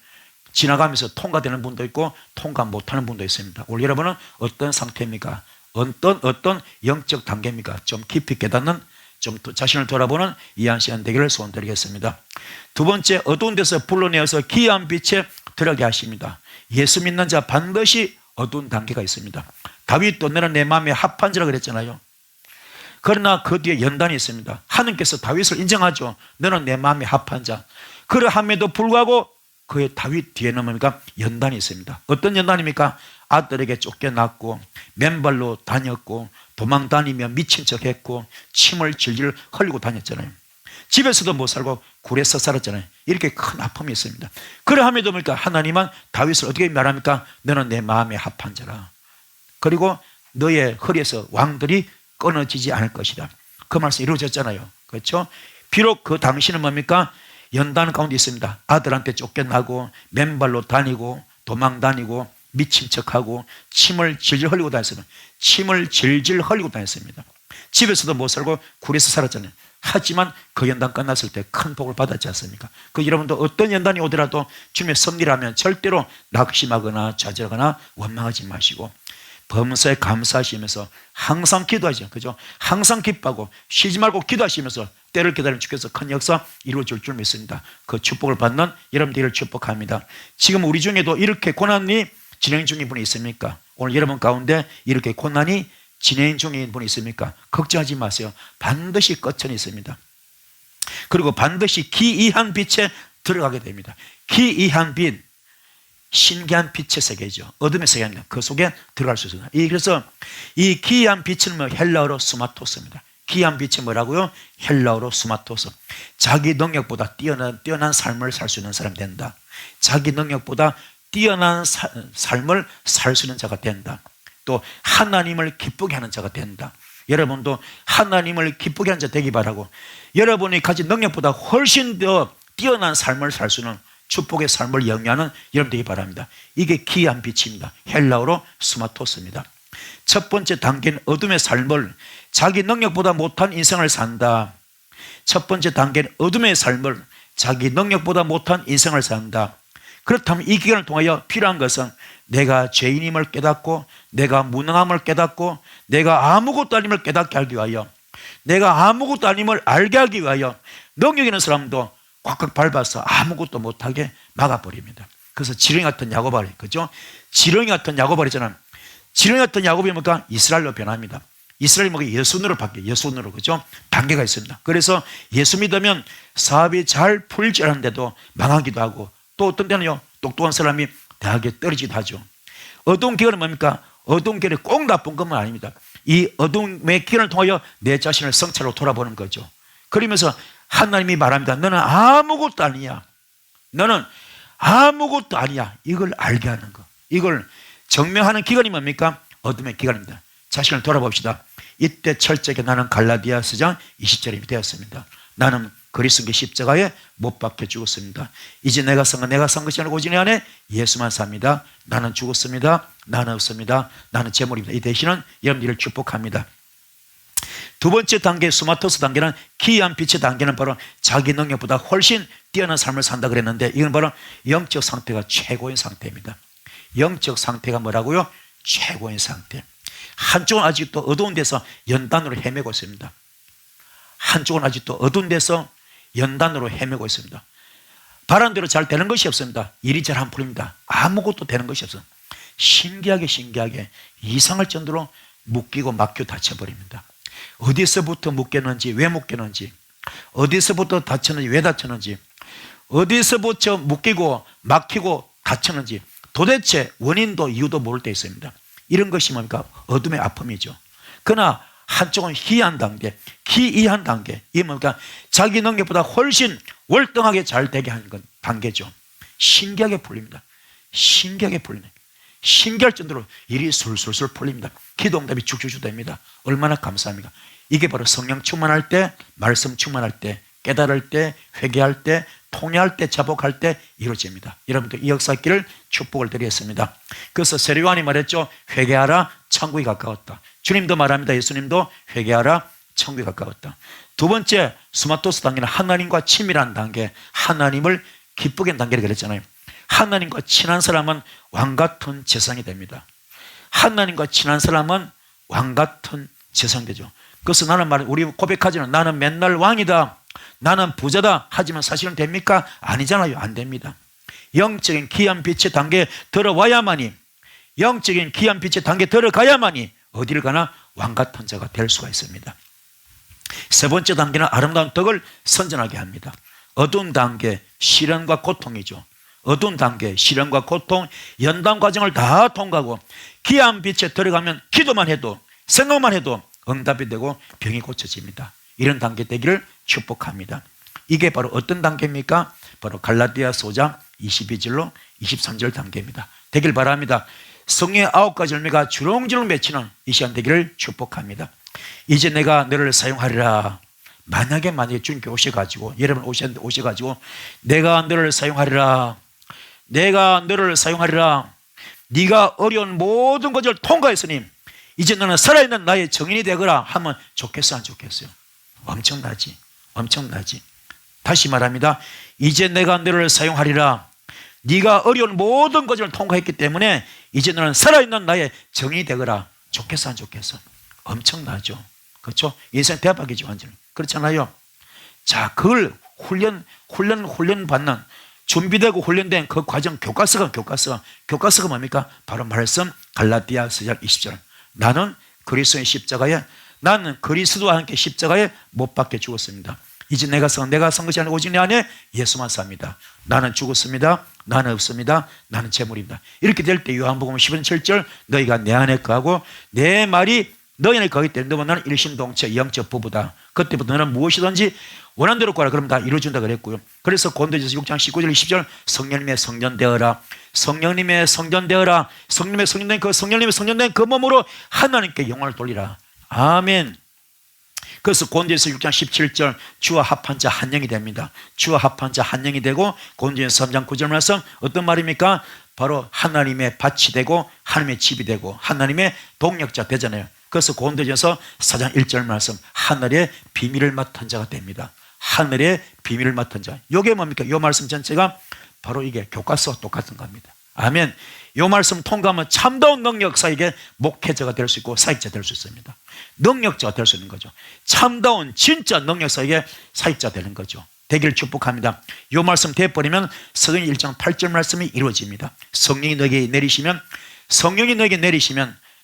지나가면서 통과되는 분도 있고 통과 못하는 분도 있습니다. 오늘 여러분은 어떤 상태입니까? 어떤 영적 단계입니까? 좀 깊이 깨닫는, 좀 자신을 돌아보는 이한 시간 되기를 소원드리겠습니다. 두 번째, 어두운 데서 불러내어서 귀한 빛에 들어가게 하십니다. 예수 믿는 자 반드시 어두운 단계가 있습니다. 다윗도 너는 내 마음에 합한 자라 그랬잖아요. 그러나 그 뒤에 연단이 있습니다. 하느님께서 다윗을 인정하죠. 너는 내 마음에 합한 자. 그러함에도 불구하고 그의 다윗 뒤에는 뭡니까? 연단이 있습니다. 어떤 연단입니까? 아들에게 쫓겨났고 맨발로 다녔고 도망 다니며 미친 척했고 침을 질질 흘리고 다녔잖아요. 집에서도 못 살고 굴에서 살았잖아요. 이렇게 큰 아픔이 있습니다. 그러함에도 뭡니까? 하나님은 다윗을 어떻게 말합니까? 너는 내 마음에 합한 자라. 그리고 너의 허리에서 왕들이 끊어지지 않을 것이다. 그 말씀이 이루어졌잖아요. 그렇죠? 비록 그 당시는 뭡니까? 연단 가운데 있습니다. 아들한테 쫓겨나고 맨발로 다니고 도망 다니고 미친 척하고 침을 질질 흘리고 다녔습니다. 침을 질질 흘리고 다녔습니다. 집에서도 못 살고 굴에서 살았잖아요. 하지만 그 연단 끝났을 때 큰 복을 받았지 않습니까? 그 여러분도 어떤 연단이 오더라도 주님의 섭리라면 절대로 낙심하거나 좌절하거나 원망하지 마시고 범사에 감사하시면서 항상 기도하죠. 그죠? 항상 기뻐하고 쉬지 말고 기도하시면서 때를 기다리는 주께서 큰 역사 이루어질 줄 믿습니다. 그 축복을 받는 여러분들을 축복합니다. 지금 우리 중에도 이렇게 고난이 진행 중인 분이 있습니까? 오늘 여러분 가운데 이렇게 고난이 진행 중인 분이 있습니까? 걱정하지 마세요. 반드시 끝은 있습니다. 그리고 반드시 기이한 빛에 들어가게 됩니다. 기이한 빛, 신기한 빛의 세계죠. 어둠의 세계입니다. 그 속에 들어갈 수 있습니다. 그래서 이 기이한 빛은 헬라어로 스마토스입니다. 기이한 빛이 뭐라고요? 헬라어로 스마토스. 자기 능력보다 뛰어난 삶을 살 수 있는 사람이 된다. 자기 능력보다 뛰어난 삶을 살 수 있는 자가 된다. 또 하나님을 기쁘게 하는 자가 된다. 여러분도 하나님을 기쁘게 하는 자 되기 바라고 여러분이 가진 능력보다 훨씬 더 뛰어난 삶을 살 수 있는 축복의 삶을 영위하는 여러분 되기 바랍니다. 이게 기이한 빛입니다. 헬라어로 스마토스입니다. 첫 번째 단계는 어둠의 삶을 자기 능력보다 못한 인생을 산다. 첫 번째 단계는 어둠의 삶을 자기 능력보다 못한 인생을 산다. 그렇다면 이 기간을 통하여 필요한 것은 내가 죄인임을 깨닫고 내가 무능함을 깨닫고 내가 아무것도 아님을 깨닫게 하기 위하여 내가 아무것도 아님을 알게 하기 위하여 능력 있는 사람도 꽉꽉 밟아서 아무것도 못하게 막아버립니다. 그래서 지렁이 같은 야고바리, 그죠? 지렁이 같은 야고바리잖아요. 지렁이 같은 야고바리 뭔가 이스라엘로 변합니다. 이스라엘이 뭔가 예수으로 바뀌어요. 예수으로, 그죠? 단계가 있습니다. 그래서 예수 믿으면 사업이 잘 풀지 않는데도 망하기도 하고 또 어떤 때는요, 똑똑한 사람이 대학에 떨어지기도 하죠. 어두운 기간은 뭡니까? 어두운 기간이 꼭 나쁜 것만 아닙니다. 이 어두움의 기간을 통하여 내 자신을 성찰로 돌아보는 거죠. 그러면서 하나님이 말합니다. 너는 아무것도 아니야. 너는 아무것도 아니야. 이걸 알게 하는 거. 이걸 증명하는 기간이 뭡니까? 어둠의 기간입니다. 자신을 돌아봅시다. 이때 철저하게 나는 갈라디아서장 20절이 되었습니다. 나는 그리스도의 십자가에 못 박혀 죽었습니다. 이제 내가 산 것이 아니고 오직 내 안에 예수만 삽니다. 나는 죽었습니다. 나는 없습니다. 나는 재물입니다. 이 대신은 여러분들을 축복합니다. 두 번째 단계, 스마토스 단계는 기이한 빛의 단계는 바로 자기 능력보다 훨씬 뛰어난 삶을 산다 그랬는데 이건 바로 영적 상태가 최고인 상태입니다. 영적 상태가 뭐라고요? 최고인 상태. 한쪽은 아직도 어두운 데서 연단으로 헤매고 있습니다. 한쪽은 아직도 어두운 데서 연단으로 헤매고 있습니다. 바란 대로 잘 되는 것이 없습니다. 일이 잘 안 풀립니다. 아무것도 되는 것이 없습니다. 신기하게 이상할 정도로 묶이고 막혀 다쳐버립니다. 어디서부터 묶였는지, 왜 묶였는지, 어디서부터 다쳤는지, 왜 다쳤는지, 어디서부터 묶이고 막히고 다쳤는지 도대체 원인도 이유도 모를 때 있습니다. 이런 것이 뭡니까? 어둠의 아픔이죠. 그러나 한쪽은 희한 단계, 기이한 단계, 이 뭡니까? 자기 능력보다 훨씬 월등하게 잘 되게 하는 건 단계죠. 신기하게 풀립니다. 신기하게 풀립니다. 신기할 정도로 일이 술술술 풀립니다. 기도 응답이 쭉쭉쭉 됩니다. 얼마나 감사합니까? 이게 바로 성령 충만할 때, 말씀 충만할 때, 깨달을 때, 회개할 때, 통회할 때, 자복할 때 이루어집니다. 여러분들 이 역사길을 축복을 드리겠습니다. 그래서 세례요한이 말했죠. 회개하라, 천국이 가까웠다. 주님도 말합니다. 예수님도 회개하라, 천국이 가까웠다. 두 번째 스마토스 단계는 하나님과 친밀한 단계, 하나님을 기쁘게 하는 단계를 그랬잖아요. 하나님과 친한 사람은 왕같은 재상이 됩니다. 하나님과 친한 사람은 왕같은 재상이 되죠. 그래서 나는 우리 고백하지는 나는 맨날 왕이다, 나는 부자다 하지만 사실은 됩니까? 아니잖아요. 안 됩니다. 영적인 귀한 빛의 단계에 들어와야만이, 영적인 귀한 빛의 단계에 들어가야만이 어디를 가나 왕같은 자가 될 수가 있습니다. 세 번째 단계는 아름다운 덕을 선전하게 합니다. 어두운 단계, 시련과 고통이죠. 어두운 단계, 시련과 고통, 연단 과정을 다 통과하고 귀한 빛에 들어가면 기도만 해도, 생각만 해도 응답이 되고 병이 고쳐집니다. 이런 단계 되기를 축복합니다. 이게 바로 어떤 단계입니까? 바로 갈라디아서 5장 22절로 23절 단계입니다. 되길 바랍니다. 성령의 9가지 열매가 주렁주렁 맺히는 이 시간 되기를 축복합니다. 이제 내가 너를 사용하리라. 만약에 주님께 오셔가지고, 여러분 오셔가지고 내가 너를 사용하리라, 내가 너를 사용하리라, 네가 어려운 모든 것을 통과했으니 이제 너는 살아있는 나의 증인이 되거라 하면 좋겠어, 안 좋겠어요? 엄청나지, 엄청나지. 다시 말합니다. 이제 내가 너를 사용하리라. 네가 어려운 모든 것을 통과했기 때문에 이제 너는 살아있는 나의 증인이 되거라. 좋겠어, 안 좋겠어? 엄청나죠. 그렇죠? 인생 대박이죠, 완전히. 그렇잖아요. 자, 그걸 훈련 받는, 준비되고 훈련된 그 과정, 교과서가 뭡니까? 바로 말씀 갈라디아서 20절. 나는 그리스도의 십자가에, 나는 그리스도와 함께 십자가에 못 박혀 죽었습니다. 이제 내가 산 것이 아니라 오직 내 안에 예수만 삽니다. 나는 죽었습니다. 나는 없습니다. 나는 재물입니다. 이렇게 될 때 요한복음 10장 7절 너희가 내 안에 거하고 내 말이 너희 안에 거하기 때문에 너와 나는 일심동체 영적 부부다. 그때부터 너는 무엇이든지 원하는 대로 구하라. 그러면 다 이루어준다 그랬고요. 그래서 고린도전서 6장 19절 20절 성령님의 성전되어라. 성령님의 성전되어라. 성령님의 성전된 그 몸으로 하나님께 영광을 돌리라. 아멘. 그래서 고린도전서 6장 17절 주와 합한 자 한 영이 됩니다. 주와 합한 자 한 영이 되고 고린도전서 3장 9절 말씀 어떤 말입니까? 바로 하나님의 밭이 되고 하나님의 집이 되고 하나님의 동력자 되잖아요. 그래서 고린도전서 4장 1절 말씀 하늘의 비밀을 맡은 자가 됩니다. 하늘의 비밀을 맡은 자. 이게 뭡니까? 이 말씀 전체가 바로 이게 교과서와 똑같은 겁니다. 아멘. 이 말씀 통과하면 참다운 능력사에게 목회자가 될 수 있고 사역자 될 수 있습니다. 능력자가 될 수 있는 거죠. 참다운 진짜 능력사에게 사역자 되는 거죠. 되기를 축복합니다. 이 말씀 돼버리면 서기 1장 8절 말씀이 이루어집니다. 성령이 너에게 내리시면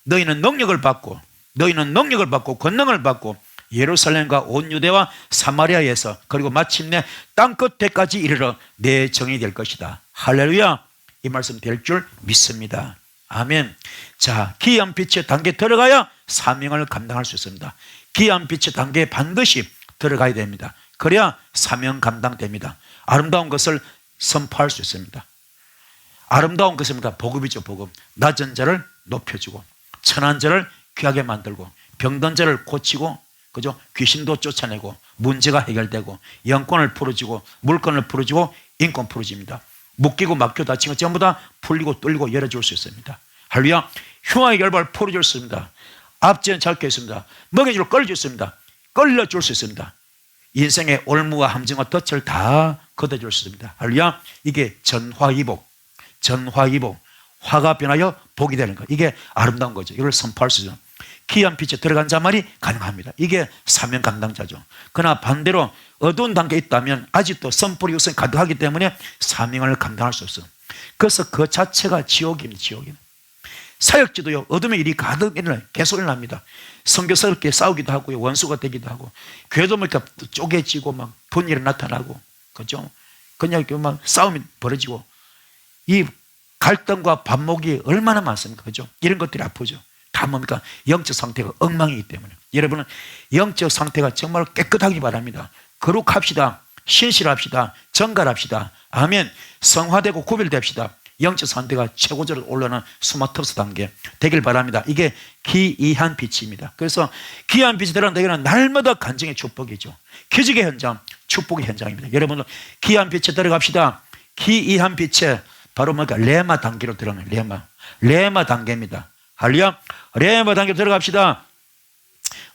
너희는 능력을 받고 권능을 받고 예루살렘과 온 유대와 사마리아에서 그리고 마침내 땅 끝에까지 이르러 내 정이 될 것이다. 할렐루야. 이 말씀 될 줄 믿습니다. 아멘. 자, 귀한 빛의 단계에 들어가야 사명을 감당할 수 있습니다. 귀한 빛의 단계에 반드시 들어가야 됩니다. 그래야 사명 감당됩니다. 아름다운 것을 선포할 수 있습니다. 아름다운 것입니다. 복음이죠, 복음. 낮은 자를 높여주고 천한 자를 귀하게 만들고 병든 자를 고치고, 그죠? 귀신도 쫓아내고 문제가 해결되고 영권을 풀어주고 물건을 풀어주고 인권 풀어집니다. 묶이고 막혀 다친 것 전부 다 풀리고 뚫리고 열어줄 수 있습니다. 할렐루야. 흉악의 결박을 풀어줄 수 있습니다. 앞지는 잡게 있습니다. 먹여줄 끌어줄 수 있습니다. 끌려줄 수 있습니다. 인생의 올무와 함정과 덫을 다 걷어줄 수 있습니다. 할렐루야. 이게 전화위복, 화가 변하여 복이 되는 것. 이게 아름다운 거죠. 이걸 선포할 수 있어요. 귀한 빛에 들어간 자만이 가능합니다. 이게 사명 감당자죠. 그러나 반대로 어두운 단계에 있다면 아직도 선포의 육성이 가득하기 때문에 사명을 감당할 수 없어요. 그래서 그 자체가 지옥입니다. 지옥입니다. 사역지도요, 어둠의 일이 가득 일어나요. 계속 일어납니다. 성교스럽게 싸우기도 하고요, 원수가 되기도 하고, 교회도 보니까 쪼개지고 막 분열이 나타나고, 그죠? 그냥 막 싸움이 벌어지고, 이 갈등과 반목이 얼마나 많습니까? 그죠? 이런 것들이 아프죠. 다 뭡니까? 영적 상태가 엉망이기 때문에. 여러분은 영적 상태가 정말 깨끗하기 바랍니다. 거룩합시다. 신실합시다. 정갈합시다. 아멘. 성화되고 구별됩시다. 영적 상태가 최고조로 올라오는 스마트스 단계 되길 바랍니다. 이게 기이한 빛입니다. 그래서 기이한 빛이 들어간다는 날마다 간증의 축복이죠. 기적의 현장, 축복의 현장입니다. 여러분들 기이한 빛에 들어갑시다. 기이한 빛에 바로 뭔가 레마 단계로 들어가는 레마 단계입니다. 할렐루야. 레마 단계로 들어갑시다.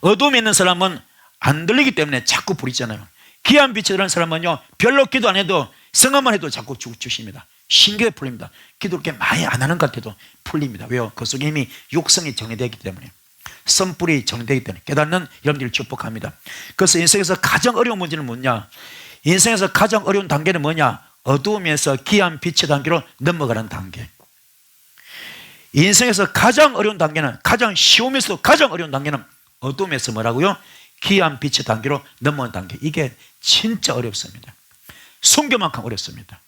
어둠에 있는 사람은 안 들리기 때문에 자꾸 부리잖아요. 기이한 빛에 들어가는 사람은요, 별로 기도 안 해도 성화만 해도 자꾸 주십니다. 신경이 풀립니다. 기도 그렇게 많이 안 하는 것 같아도 풀립니다. 왜요? 그 속에 이미 육성이 정리되기 때문에, 선불이 정리되기 때문에 깨닫는 여러분들을 축복합니다. 그래서 인생에서 가장 어려운 문제는 뭐냐? 인생에서 가장 어려운 단계는 뭐냐? 어두움에서 기이한 빛의 단계로 넘어가는 단계. 인생에서 가장 어려운 단계는, 가장 쉬우면서도 가장 어려운 단계는 어두움에서 뭐라고요? 기이한 빛의 단계로 넘어가는 단계. 이게 진짜 어렵습니다. 순교만큼 어렵습니다.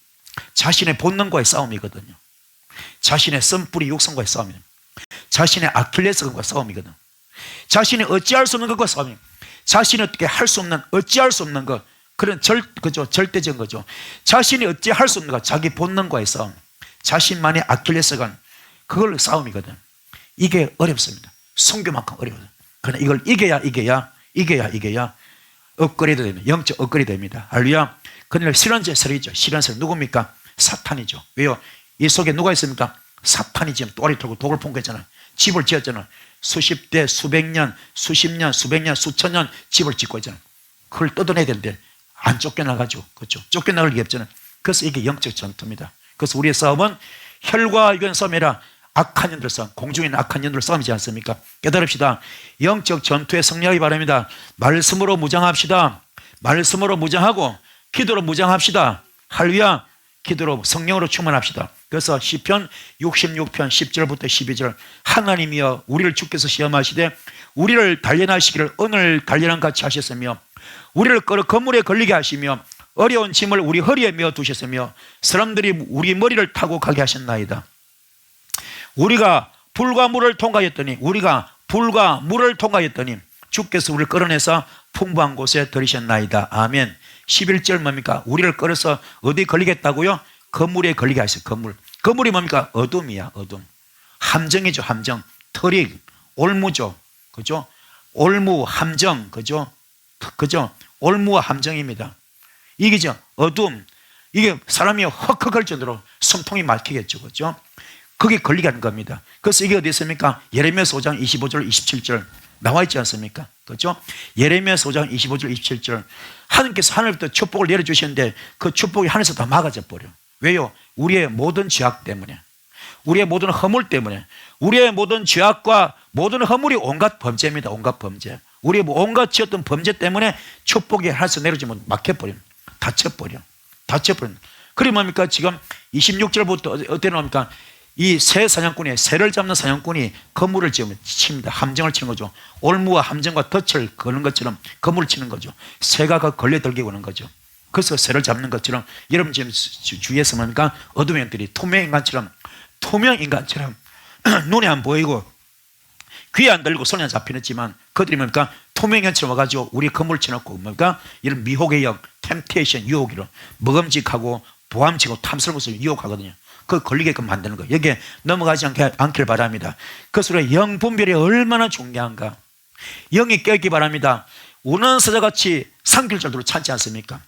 자신의 본능과의 싸움이거든요. 자신의 선뿌리 육성과의 싸움이거든요. 자신의 아킬레스건과 싸움이거든요. 자신이 어찌할 수 없는 것과 싸움이에요. 자신이 어떻게 할 수 없는, 어찌할 수 없는 것, 그런 절대적인 거죠. 자신이 어찌할 수 없는 것, 자기 본능과의 싸움, 자신만의 아킬레스건, 그걸 싸움이거든요. 이게 어렵습니다. 순교만큼 어려워요. 그러나 이걸 이겨야 업그레이드 됩니다. 영적 업그레이드 됩니다. 할렐루야. 그러나 실현제설이죠. 실현설 누굽니까? 사탄이죠. 왜요? 이 속에 누가 있습니까? 사탄이 지금 또아리 털고 독을 품고 있잖아요. 집을 지었잖아요. 수십 대, 수백 년, 수십 년, 수백 년, 수천 년 집을 짓고 있잖아요. 그걸 뜯어내야 되는데 안 쫓겨나가죠. 그렇죠? 쫓겨나갈 리가 없잖아요. 그래서 이게 영적 전투입니다. 그래서 우리의 싸움은 혈과 육의 싸움이 아니라 악한 년들 싸움, 공중에 있는 악한 년들 싸움이지 않습니까? 깨달읍시다. 영적 전투에 승리하기 바랍니다. 말씀으로 무장합시다. 말씀으로 무장하고 기도로 무장합시다. 할렐루야. 기도로 성령으로 충만합시다. 그래서 시편 66편 10절부터 12절, 하나님이여 우리를 주께서 시험하시되 우리를 단련하시기를 오늘 단련한 같이 하셨으며 우리를 끌어 건물에 걸리게 하시며 어려운 짐을 우리 허리에 메어 두셨으며 사람들이 우리 머리를 타고 가게 하셨나이다. 우리가 불과 물을 통과했더니 주께서 우리를 끌어내서 풍부한 곳에 들이셨나이다. 아멘. 11절 뭡니까? 우리를 끌어서 어디 걸리겠다고요? 건물에 걸리게 하셨어요. 건물이 뭡니까? 어둠이야. 어둠. 함정이죠. 함정. 트릭, 올무죠. 그죠? 올무, 함정. 그죠? 올무와 함정입니다. 이게죠. 어둠. 이게 사람이 헉헉할 정도로 숨통이 막히겠죠. 그죠? 거기에 걸리게 하는 겁니다. 그래서 이게 어디 있습니까? 예레미야서 5장 25절 27절 나와 있지 않습니까? 그렇죠? 예레미야서 5장 25절 27절, 하나님께서 하늘부터 축복을 내려주시는데 그 축복이 하늘에서 다 막아져 버려. 왜요? 우리의 모든 죄악 때문에, 우리의 모든 허물 때문에. 우리의 모든 죄악과 모든 허물이 온갖 범죄입니다. 온갖 범죄. 우리의 온갖 지었던 범죄 때문에 축복이 하늘에서 내려지면 막혀버려. 닫혀버려. 그리고 뭡니까? 지금 26절부터 어떻게 나옵니까? 이 새 사냥꾼이, 새를 잡는 사냥꾼이 건물을 지으면 칩니다. 함정을 치는 거죠. 올무와 함정과 덫을 거는 것처럼 건물을 치는 거죠. 새가 걸려들게 오는 거죠. 그래서 새를 잡는 것처럼 여러분 지금 주위에서 뭡니까? 어둠의 영들이 투명 인간처럼 눈에 안 보이고 귀에 안 들리고 손에 안 잡히는지만 그들이 뭡니까? 투명 인간처럼 와가지고 우리 건물을 쳐놓고 뭡니까? 이런 미혹의 영, 템테이션, 유혹이로 먹음직하고 보암직하고 탐스러운 것을 유혹하거든요. 그 걸리게끔 만드는 거예요. 여기에 넘어가지 않길 바랍니다. 그래서 우리가 영 분별이 얼마나 중요한가. 영이 깨어있기 바랍니다. 우는 사자같이 상길절도로 찾지 않습니까?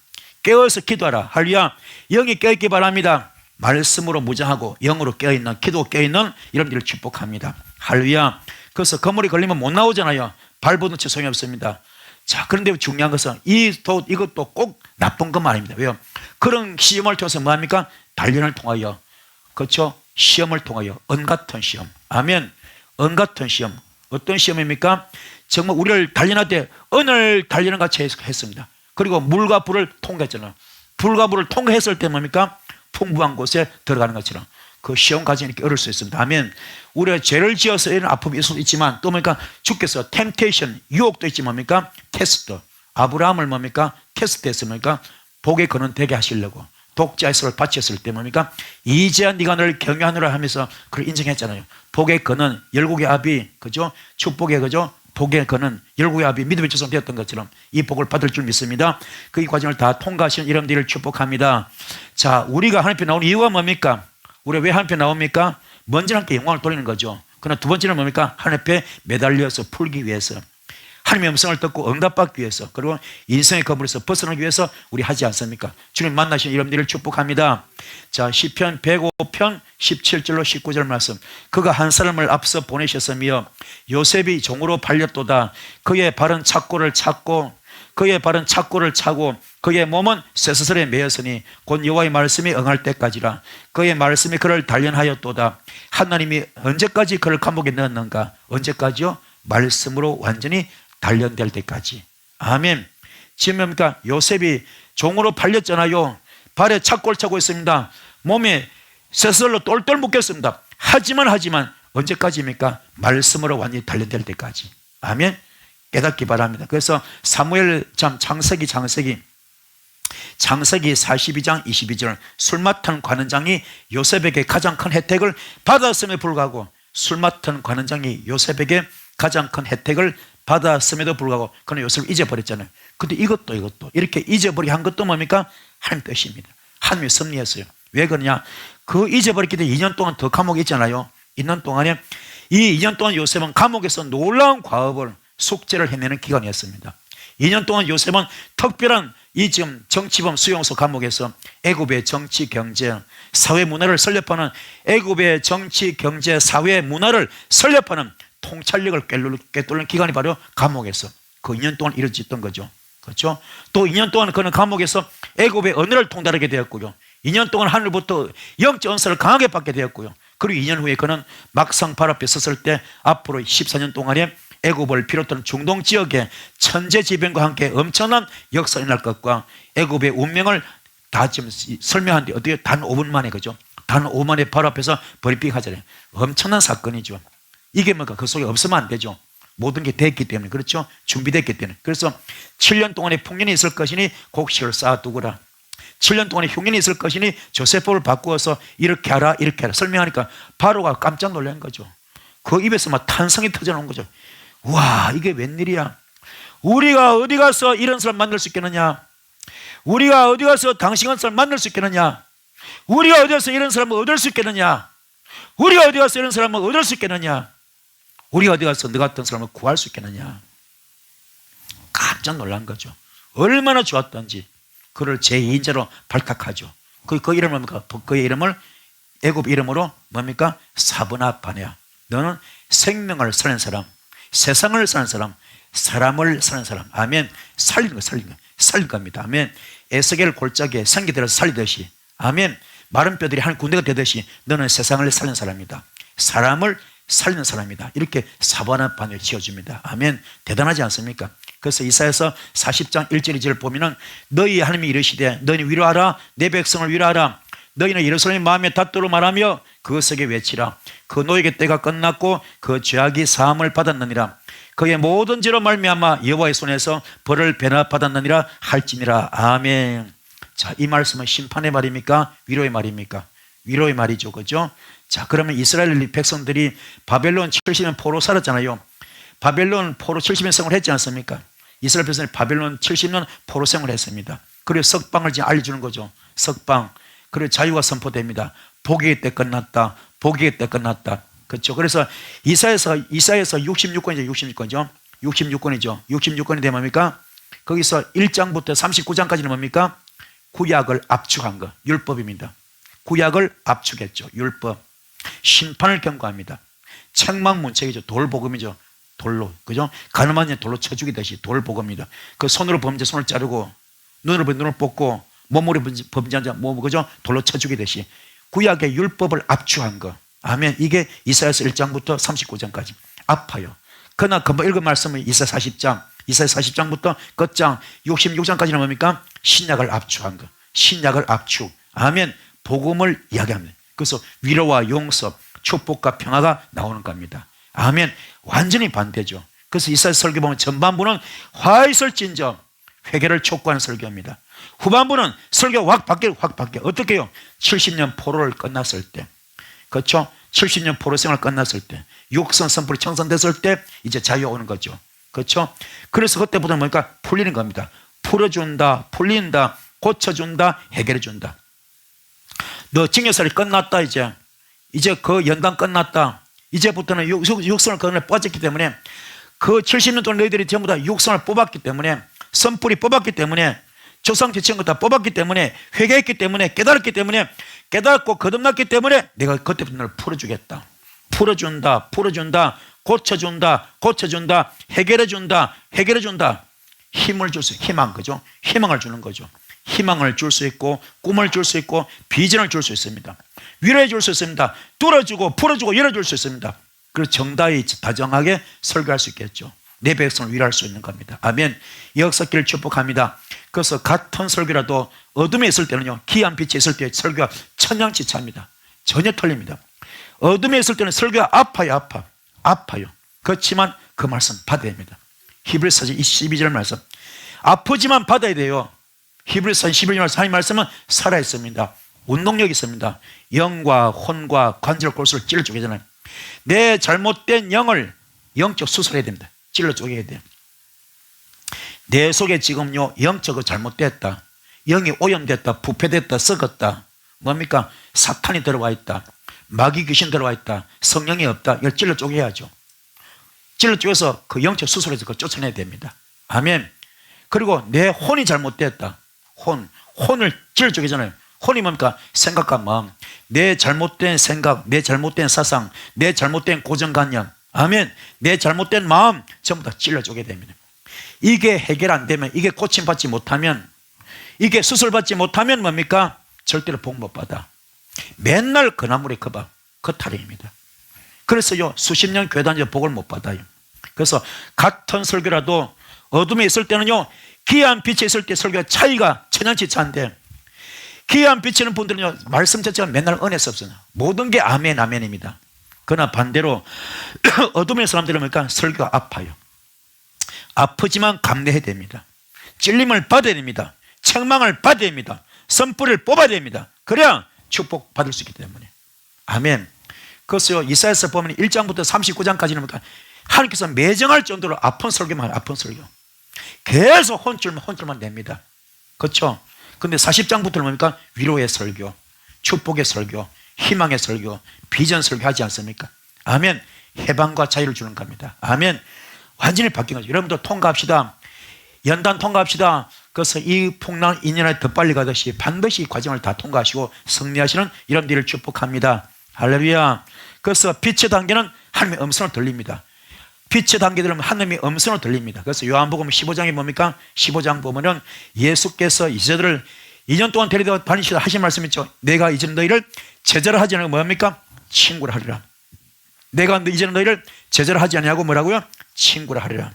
깨어서 기도하라. 할렐루야. 영이 깨어있기 바랍니다. 말씀으로 무장하고 영으로 깨어있는, 기도 깨어있는 여러분들을 축복합니다. 할렐루야. 그래서 건물이 걸리면 못 나오잖아요. 발버둥 치 소용이 없습니다. 자, 그런데 중요한 것은 이것도 꼭 나쁜 것만 아닙니다. 왜요? 그런 시험을 통해서 뭐합니까? 단련을 통하여, 그렇죠? 시험을 통하여, 은같은 시험. 아멘. 은같은 시험. 어떤 시험입니까? 정말 우리를 단련할 때 은을 단련한 같이 했습니다. 그리고 물과 불을 통과했잖아요. 불과 불을 통과했을 때 뭡니까? 풍부한 곳에 들어가는 것처럼. 그 시험 과정이 이렇게 어려울 수 있습니다. 아멘. 우리가 죄를 지어서 이런 아픔이 있을 수도 있지만 또 뭡니까? 주께서 템테이션, 유혹도 있지 뭡니까? 테스트. 아브라함을 뭡니까? 테스트했습니까? 복에 거는 되게 하시려고. 독자의 손을 바쳤을 때 뭡니까? 이제야 네가 너를 경외하노라 하면서 그걸 인정했잖아요. 복에 거는 열국의 아비, 그죠? 축복의 그죠? 복에 거는 열국의 아비 믿음의 조상 되었던 것처럼 이 복을 받을 줄 믿습니다. 그 이 과정을 다 통과하시는 여러분들을 축복합니다. 자, 우리가 하나님 앞에 나오는 이유가 뭡니까? 우리가 왜 하나님 앞에 나옵니까? 먼저 함께 영광을 돌리는 거죠. 그러나 두 번째는 뭡니까? 하나님 앞에 매달려서 풀기 위해서, 하나님의 음성을 듣고 응답받기 위해서, 그리고 인생의 거물에서 벗어나기 위해서 우리 하지 않습니까? 주님 만나신 여러분들을 축복합니다. 자, 시편 105편 17절로 19절 말씀. 그가 한 사람을 앞서 보내셨으며 요셉이 종으로 팔렸도다. 그의 발은 착고를 찾고 그의 발은 착고를 차고 그의 몸은 쇠사슬에 매였으니 곧 여호와의 말씀이 응할 때까지라. 그의 말씀이 그를 단련하였도다. 하나님이 언제까지 그를 감옥에 넣었는가? 언제까지요? 말씀으로 완전히 단련될 때까지. 아멘. 지금 뭡니까? 요셉이 종으로 팔렸잖아요. 발에 착고를 차고 있습니다. 몸에 쇠사슬로 똘똘 묶였습니다. 하지만 언제까지입니까? 말씀으로 완전히 단련될 때까지. 아멘. 깨닫기 바랍니다. 그래서 사무엘 창세기 42장 22절 술 맡은 관원장이 요셉에게 가장 큰 혜택을 받았음에 불구하고, 술 맡은 관원장이 요셉에게 가장 큰 혜택을 받았음에도 불구하고 그는 요셉을 잊어버렸잖아요. 근데 이것도 이렇게 잊어버리게 한 것도 뭡니까? 하나님 뜻입니다. 하나님이 섭리했어요. 왜 그러냐? 그 잊어버렸기 때문에 2년 동안 더 감옥에 있잖아요. 2년 동안에 이 2년 동안 요셉은 감옥에서 놀라운 과업을 숙제를 해내는 기간이었습니다. 2년 동안 요셉은 특별한 이 지금 정치범 수용소 감옥에서 애굽의 정치, 경제, 사회 문화를 설립하는, 애굽의 정치, 경제, 사회 문화를 설립하는 통찰력을 꿰뚫는 기간이 바로 감옥에서 그 2년 동안 이루어졌던 거죠. 그렇죠? 또 2년 동안 그는 감옥에서 애굽의 언어를 통달하게 되었고요. 2년 동안 하늘부터 영적 은사를 강하게 받게 되었고요. 그리고 2년 후에 그는 막상 발 앞에 섰을 때 앞으로 14년 동안에 애굽을 비롯한 중동 지역에 천재지변과 함께 엄청난 역사가 일어날 것과 애굽의 운명을 다 지금 설명하는데 어떻게 단 5분 만에, 그죠? 단 5분 만에 바로 앞에서 버리픽 하잖아요. 엄청난 사건이죠. 이게 뭔가 그 속에 없으면 안 되죠. 모든 게 됐기 때문에. 그렇죠? 준비됐기 때문에. 그래서 7년 동안의 풍년이 있을 것이니 곡식을 쌓아두거라. 7년 동안의 흉년이 있을 것이니 조세포를 바꾸어서 이렇게 하라 설명하니까 바로가 깜짝 놀란 거죠. 그 입에서 막 탄성이 터져나온 거죠. 와, 이게 웬일이야? 우리가 어디 가서 이런 사람 만날 수 있겠느냐? 우리가 어디 가서 당신 같은 사람 만날 수 있겠느냐? 우리가 어디 가서 이런 사람을 얻을 수 있겠느냐? 우리가 어디 가서 이런 사람을 얻을 수 있겠느냐? 우리가 어디 가서 너 같은 사람을 구할 수 있겠느냐? 깜짝 놀란 거죠. 얼마나 좋았던지 그를 제2인자로 발탁하죠. 그 이름을 뭡니까? 그의 이름을 애굽 이름으로 뭡니까? 사브나바네야. 너는 생명을 사는 사람, 세상을 사는 사람, 사람을 사는 사람. 아멘. 살린 겁니다. 아멘. 에스겔 골짜기에 생기들어서 살리듯이, 아멘, 마른 뼈들이 한 군대가 되듯이 너는 세상을 살리는 사람이다. 사람을 살리는 사람이다. 이렇게 사바나반을 지어줍니다. 아멘. 대단하지 않습니까? 그래서 이사야서 40장 1절 2절을 보면은 너희 하나님이 이르시되 너희는 위로하라, 내 백성을 위로하라. 너희는 예루살렘 마음에 닫도록 말하며 그것에게 외치라. 그 노예의 때가 끝났고 그 죄악이 사함을 받았느니라. 그의 모든 죄로 말미암아 여호와의 손에서 벌을 변화받았느니라 할지니라. 아멘. 자, 이 말씀은 심판의 말입니까? 위로의 말입니까? 위로의 말이죠. 그죠? 자, 그러면 이스라엘 백성들이 바벨론 70년 포로 살았잖아요. 바벨론 포로 70년 생활을 했지 않습니까? 이스라엘 백성이 바벨론 70년 포로 생활을 했습니다. 그리고 석방을 지금 알려주는 거죠. 석방. 그리고 자유가 선포됩니다. 복의 때 끝났다. 복의 때 끝났다. 그렇죠. 그래서 이사야서 66권이죠. 66권이 되면 뭡니까? 거기서 1장부터 39장까지는 뭡니까? 구약을 압축한 거. 율법입니다. 구약을 압축했죠. 율법. 심판을 경고합니다. 책망문책이죠. 돌복음이죠. 돌로. 그죠? 가늠한 자 돌로 쳐 죽이듯이 돌복음입니다. 그 손으로 범죄 손을 자르고 눈으로 눈을 뽑고 몸으로 범죄한 자 그죠? 돌로 쳐 죽이듯이 구약의 율법을 압축한 거. 아멘. 이게 이사야서 1장부터 39장까지 아파요. 그러나 금방 읽은 말씀은 이사야 40장부터 끝장 66장까지는 뭡니까? 신약을 압축한 거. 신약을 압축. 아멘. 복음을 이야기합니다. 그래서 위로와 용서, 축복과 평화가 나오는 겁니다. 아멘. 완전히 반대죠. 그래서 이사야 설교 보면 전반부는 화 있을진저 회개를 촉구하는 설교입니다. 후반부는 설교 확 바뀌어. 어떻게 해요? 70년 포로를 끝났을 때, 그렇죠? 70년 포로 생활 끝났을 때, 육성 선풀이 청산됐을 때 이제 자유가 오는 거죠. 그렇죠? 그래서 그때부터 뭐니까 풀리는 겁니다. 풀어준다, 풀린다, 고쳐준다, 해결해준다. 너 징역살이 끝났다. 이제 그 연단 끝났다. 이제부터는 육성을 그 안에 빠졌기 때문에, 그 70년 동안 너희들이 전부 다 육성을 뽑았기 때문에, 선풀이 뽑았기 때문에, 조상 지친 거 다 뽑았기 때문에, 회개했기 때문에, 깨달았기 때문에, 깨닫고 거듭났기 때문에 내가 그때부터 너를 풀어주겠다. 풀어준다, 고쳐준다, 해결해준다. 힘을 줄 수, 희망, 그죠? 희망을 주는 거죠. 희망을 줄 수 있고, 꿈을 줄 수 있고, 비전을 줄 수 있습니다. 위로해 줄 수 있습니다. 뚫어주고, 풀어주고, 열어줄 수 있습니다. 그래서 정다히 다정하게 설교할 수 있겠죠. 내 백성을 위로할 수 있는 겁니다. 아멘. 역사길을 축복합니다. 그래서 같은 설교라도 어둠에 있을 때는요, 기이한 빛에 있을 때 설교가 천양지차입니다. 전혀 틀립니다. 어둠에 있을 때는 설교가 아파요. 그렇지만 그 말씀 받아야 됩니다. 히브리서 12절 말씀, 아프지만 받아야 돼요. 히브리서 12절 말씀, 하나님 말씀은 살아있습니다. 운동력이 있습니다. 영과 혼과 관절 골수를 찔러 쪼개잖아요. 내 잘못된 영을 영적 수술해야 됩니다. 찔러 쪼개야 돼요. 내 속에 지금요, 영적으로 잘못됐다, 영이 오염됐다, 부패됐다, 썩었다, 뭡니까? 사탄이 들어와 있다, 마귀 귀신 들어와 있다, 성령이 없다. 이걸 찔러 쪼개야죠. 찔러 쪼개서 그 영적 수술해서 그걸 쫓아내야 됩니다. 아멘. 그리고 내 혼이 잘못됐다. 혼을 찔러 쪼개잖아요. 혼이 뭡니까? 생각과 마음. 내 잘못된 생각, 내 잘못된 사상, 내 잘못된 고정관념, 아멘. 내 잘못된 마음 전부 다 찔러 쪼개야 됩니다. 이게 해결 안 되면, 이게 고침받지 못하면, 이게 수술받지 못하면 뭡니까? 절대로 복 못 받아. 맨날 그 나물에 그 타령입니다. 그래서요, 수십 년 교회 다녀도 복을 못 받아요. 그래서 같은 설교라도 어둠에 있을 때는요, 기이한 빛에 있을 때 설교가 차이가 천양지차인데, 기이한 빛이는 분들은요, 말씀 자체가 맨날 은혜스럽어요. 모든 게 아멘입니다. 그러나 반대로 어둠의 사람들은 뭡니까? 설교가 아파요. 아프지만 감내해야 됩니다. 찔림을 받아야 됩니다. 책망을 받아야 됩니다. 선뿌리를 뽑아야 됩니다. 그래야 축복 받을 수 있기 때문에. 아멘. 그래서 이사야서 보면 1장부터 39장까지는 뭡니까? 하나님께서 매정할 정도로 아픈 설교만 해요. 아픈 설교. 계속 혼줄만 냅니다. 그렇죠? 근데 40장부터는 뭡니까? 위로의 설교, 축복의 설교, 희망의 설교, 비전 설교 하지 않습니까? 아멘. 해방과 자유를 주는 겁니다. 아멘. 완전히 바뀐 거죠. 여러분도 통과합시다. 연단 통과합시다. 그래서 이 풍랑 2년에 더 빨리 가듯이 반드시 이 과정을 다 통과하시고 승리하시는 이런 일을 축복합니다. 할렐루야. 그래서 빛의 단계는 하나님의 음성을 들립니다. 빛의 단계 들으면 하나님의 음성을 들립니다. 그래서 요한복음 15장에 뭡니까? 15장 보면은 예수께서 이제들을 2년 동안 데리다 다니시다 하신 말씀 있죠. 내가 이제는 너희를 제자를 하지 않고 뭡니까? 친구를 하리라. 내가 이제는 너희를 제자를 하지 않냐고 뭐라고요? 친구를 하리라.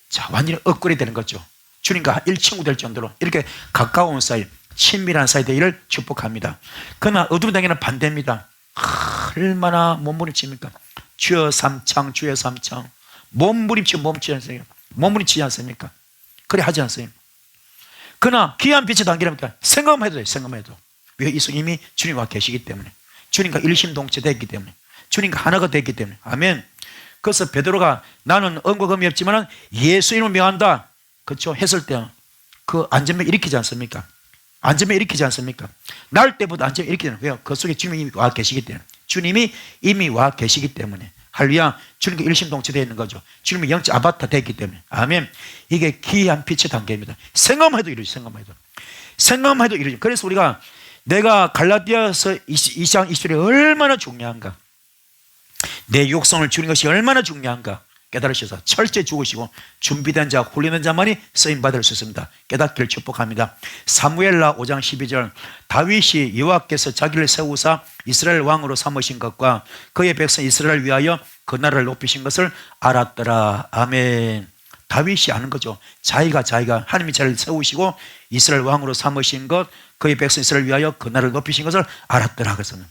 자, 완전히 업그레이드 되는 거죠. 주님과 일친구 될 정도로 이렇게 가까운 사이, 친밀한 사이 되기를 축복합니다. 그러나 어둠의 단계는 반대입니다. 얼마나 몸부림칩니까? 주여 삼창, 주여 삼창. 몸부림치지 않습니까? 그래 하지 않습니까? 그러나 귀한 빛의 단계랍니까? 생각해도 돼요. 생각해도. 왜? 이 속에 이미 주님과 계시기 때문에, 주님과 일심동체 됐기 때문에, 주님과 하나가 됐기 때문에. 아멘. 그래서 베드로가 나는 언과 검이 없지만 예수 이름을 명한다, 그렇죠? 했을 때 그 안전병 일으키지 않습니까? 안전병 일으키지 않습니까? 날 때보다 안전병 일으키잖아요. 왜요? 그 속에 주님이 이미 와 계시기 때문에. 주님이 이미 와 계시기 때문에. 할렐루야. 주님과 일심동체 되어 있는 거죠. 주님이 영적 아바타 됐기 때문에. 아멘. 이게 귀한 빛의 단계입니다. 생각만 해도 이루지. 생각만 해도 이루지. 그래서 우리가 내가 갈라디아서 2장 20절이 얼마나 중요한가, 내 육성을 주는 것이 얼마나 중요한가 깨달으셔서 철저히 죽으시고 준비된 자, 훈련된 자만이 쓰임받을 수 있습니다. 깨닫기를 축복합니다. 사무엘라 5장 12절, 다윗이 여호와께서 자기를 세우사 이스라엘 왕으로 삼으신 것과 그의 백성 이스라엘을 위하여 그 나라를 높이신 것을 알았더라. 아멘. 다윗이 아는 거죠. 자기가 하나님이 자기를 세우시고 이스라엘 왕으로 삼으신 것, 그의 백성 이스라엘을 위하여 그 나라를 높이신 것을 알았더라. 그래서는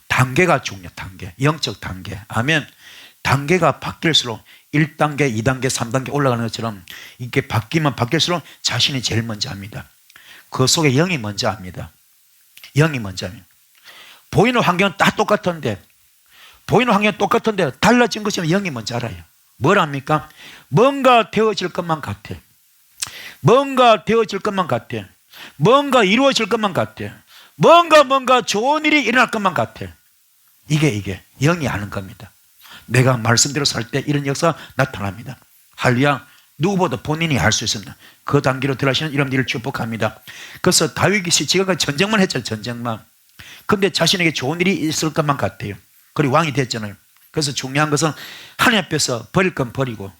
단계가 중요해. 단계, 영적 단계. 아멘. 단계가 바뀔수록 1단계, 2단계, 3단계 올라가는 것처럼 이게 바뀌면 바뀔수록 자신이 제일 먼저 합니다. 그 속에 영이 먼저 합니다. 영이 먼저 합니다. 보이는 환경은 다 똑같은데 달라진 것이면 영이 먼저 알아요. 뭘 합니까? 뭔가 되어질 것만 같아. 뭔가 되어질 것만 같아. 뭔가 이루어질 것만 같아. 뭔가 좋은 일이 일어날 것만 같아. 이게 영이 아는 겁니다. 내가 말씀대로 살 때 이런 역사가 나타납니다. 할렐루야. 누구보다 본인이 할 수 있습니다. 그 단계로 들어가시는 여러분들을 축복합니다. 그래서 다윗이 지금까지 전쟁만 했잖아요. 전쟁만. 근데 자신에게 좋은 일이 있을 것만 같아요. 그리고 왕이 됐잖아요. 그래서 중요한 것은 하나님 앞에서 버릴 건 버리고,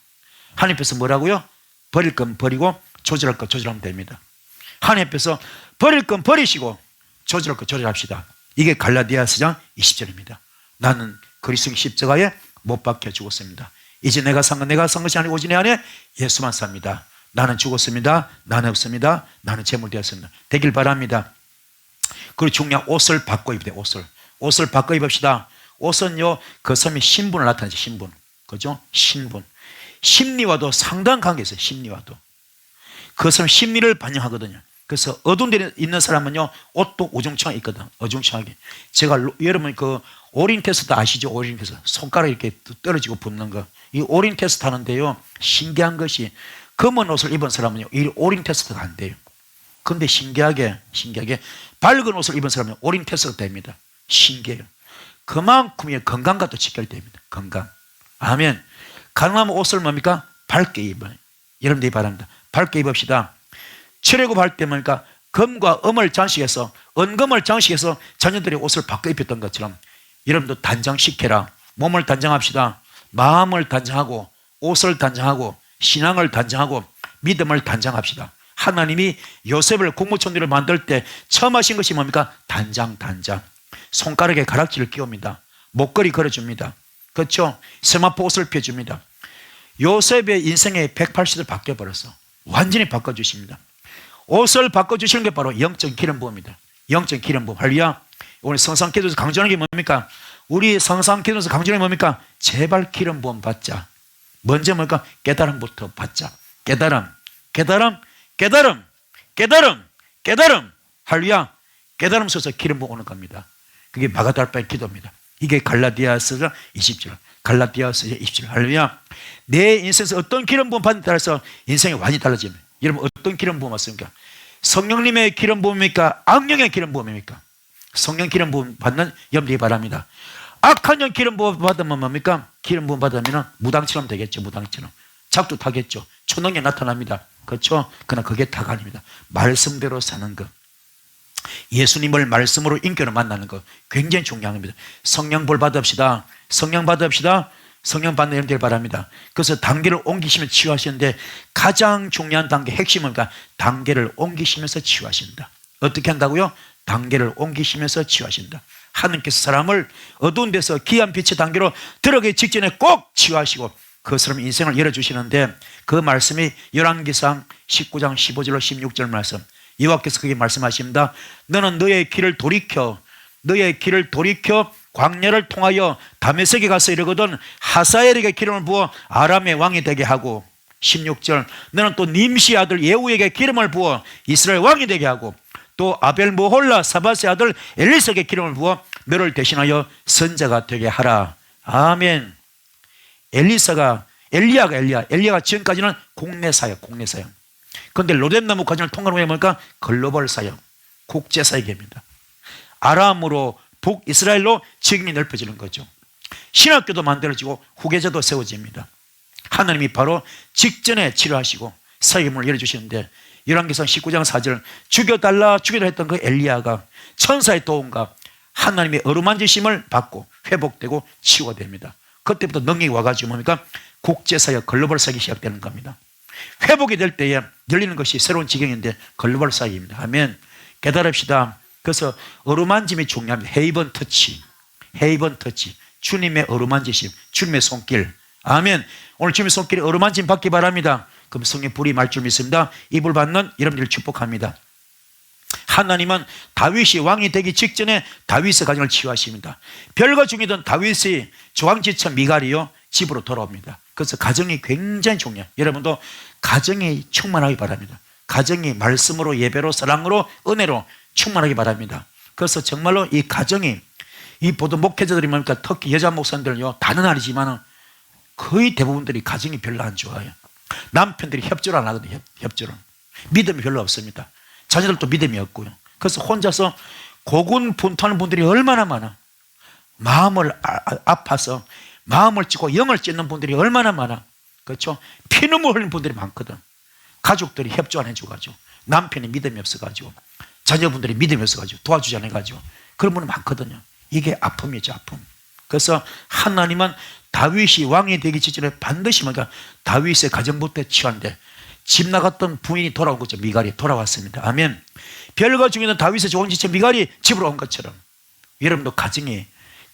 하나님 앞에서 뭐라고요? 버릴 건 버리고 조절할 거 조절하면 됩니다. 하나님 앞에서 버릴 건 버리시고 조절할 거 조절합시다. 이게 갈라디아서 4장 20절입니다. 나는 그리스도 십자가에 못 박혀 죽었습니다. 이제 내가 산 것이 아니고 오직 내 안에 예수만 삽니다. 나는 죽었습니다. 나는 없습니다. 나는 제물되었습니다. 되길 바랍니다. 그리고 중요한 옷을 바꿔 입어야 돼요. 옷을 바꿔 입읍시다. 옷은요, 그 섬이 신분을 나타내죠. 신분. 그죠? 신분. 심리와도 상당한 관계가 있어요. 심리와도. 그 섬 심리를 반영하거든요. 그래서 어두운 데 있는 사람은요, 옷도 우중충하게 있거든. 어중충하게. 제가 여러분 그 오린 테스트 아시죠? 오린 테스트. 손가락 이렇게 떨어지고 붙는 거. 이 오린 테스트 하는데요, 신기한 것이 검은 옷을 입은 사람은요, 이 오린 테스트가 안 돼요. 근데 신기하게 밝은 옷을 입은 사람은 오린 테스트가 됩니다. 신기해요. 그만큼 건강과 또 직결됩니다. 건강. 아멘. 가능하면 옷을 뭡니까? 밝게 입어요. 여러분들이 바랍니다. 밝게 입읍시다. 출애굽할 때 뭡니까? 금과 음을 장식해서, 은금을 장식해서 자녀들의 옷을 바꿔 입혔던 것처럼 여러분도 단장시켜라. 몸을 단장합시다. 마음을 단장하고, 옷을 단장하고, 신앙을 단장하고, 믿음을 단장합시다. 하나님이 요셉을 국무총리를 만들 때 처음 하신 것이 뭡니까? 단장. 손가락에 가락지를 끼웁니다. 목걸이 걸어줍니다. 그렇죠? 세마포 옷을 펴줍니다. 요셉의 인생의 180도 바뀌어버렸어. 완전히 바꿔주십니다. 옷을 바꿔주시는 게 바로 영적 기름 부음입니다. 영적 기름 부음. 할렐루야. 오늘 성상 기도에서 강조하는 게 뭡니까? 우리 성상 기도에서 강조하는 게 뭡니까? 제발 기름 부음 받자. 먼저 뭡니까? 깨달음부터 받자. 깨달음. 할렐루야. 깨달음 속에서 기름 부음 오는 겁니다. 그게 마가달바의 기도입니다. 이게 갈라디아서 20절. 갈라디아서 20절. 할렐루야. 내 인생에서 어떤 기름 부음 받는 따라서 인생이 완전히 달라집니다. 여러분 어떤 기름 부음 왔습니까? 성령님의 기름 부음입니까? 악령의 기름 부음입니까? 성령 기름 부음 받는 여러분들이 바랍니다. 악한 영 기름 부음 받으면 뭡니까? 기름 부음 받으면 무당처럼 되겠죠. 무당처럼. 작두 타겠죠. 초능력 나타납니다. 그렇죠? 그러나 그게 다가 아닙니다. 말씀대로 사는 것. 예수님을 말씀으로 인격으로 만나는 것 굉장히 중요한 겁니다. 성령 볼 받읍시다. 성령 받읍시다. 성령 받는 여러분들 바랍니다. 그래서 단계를 옮기시면 치유하시는데 가장 중요한 단계 핵심은 단계를 옮기시면서 치유하신다. 어떻게 한다고요? 단계를 옮기시면서 치유하신다. 하나님께서 사람을 어두운 데서 귀한 빛의 단계로 들어가기 직전에 꼭 치유하시고 그 사람의 인생을 열어주시는데 그 말씀이 열왕기상 19장 15절로 16절 말씀. 여호와께서 그게 말씀하십니다. 너는 너의 길을 돌이켜 광야를 통하여 다메섹에 가서 이르거든 하사엘에게 기름을 부어 아람의 왕이 되게 하고 16절 너는 또 님시 아들 예후에게 기름을 부어 이스라엘 왕이 되게 하고 또 아벨모홀라 사밧의 아들 엘리사에게 기름을 부어 너를 대신하여 선자가 되게 하라. 아멘. 엘리야가 지금까지는 국내 사역. 그런데 로뎀나무 과정을 통과하면 뭐니까 글로벌 사역, 국제 사역입니다. 아람으로 북이스라엘로 책임이 넓혀지는 거죠. 신학교도 만들어지고 후계자도 세워집니다. 하나님이 바로 직전에 치료하시고 사역을 열어주시는데 열왕기상 19장 4절 죽여달라 했던 그 엘리야가 천사의 도움과 하나님의 어루만지심을 받고 회복되고 치유가 됩니다. 그때부터 능력이 와가지고 뭡니까? 국제사역, 글로벌 사역이 시작되는 겁니다. 회복이 될 때에 열리는 것이 새로운 지경인데 글로벌 사역입니다. 아멘. 깨달읍시다. 그래서 어루만짐이 중요합니다. 헤이번 터치. 주님의 어루만지심, 주님의 손길. 아멘. 오늘 주님의 손길에 어루만짐 받기 바랍니다. 그럼 성령 불이 말 줄 믿습니다. 이 불 받는 여러분들을 축복합니다. 하나님은 다윗이 왕이 되기 직전에 다윗의 가정을 치유하십니다. 별거 중이던 다윗의 조왕지처 미갈이요 집으로 돌아옵니다. 그래서 가정이 굉장히 중요해요. 여러분도 가정이 충만하기 바랍니다. 가정이 말씀으로 예배로 사랑으로 은혜로 충만하기 바랍니다. 그래서 정말로 이 가정이 이 보통 목회자들이 뭡니까? 특히 여자 목사님들요 다는 아니지만 거의 대부분들이 가정이 별로 안 좋아요. 남편들이 협조를 안 하거든요. 협조를. 믿음이 별로 없습니다. 자녀들도 믿음이 없고요. 그래서 혼자서 고군분투하는 분들이 얼마나 많아. 마음을 아파서 마음을 찢고 영을 찢는 분들이 얼마나 많아. 그렇죠? 피눈물 흘리는 분들이 많거든. 가족들이 협조 안 해줘가지고 남편이 믿음이 없어가지고 자녀분들이 믿음이 없어가지고 도와주지 않아가지고 그런 분이 많거든요. 이게 아픔이죠. 아픔. 그래서 하나님은 다윗이 왕이 되기 직전에 반드시 뭔가 다윗의 가정부터 치유한데 집 나갔던 부인이 돌아온 거죠. 미갈이 돌아왔습니다. 아멘. 별거 중에는 다윗의 조언지체 미갈이 집으로 온 것처럼 여러분도 가정이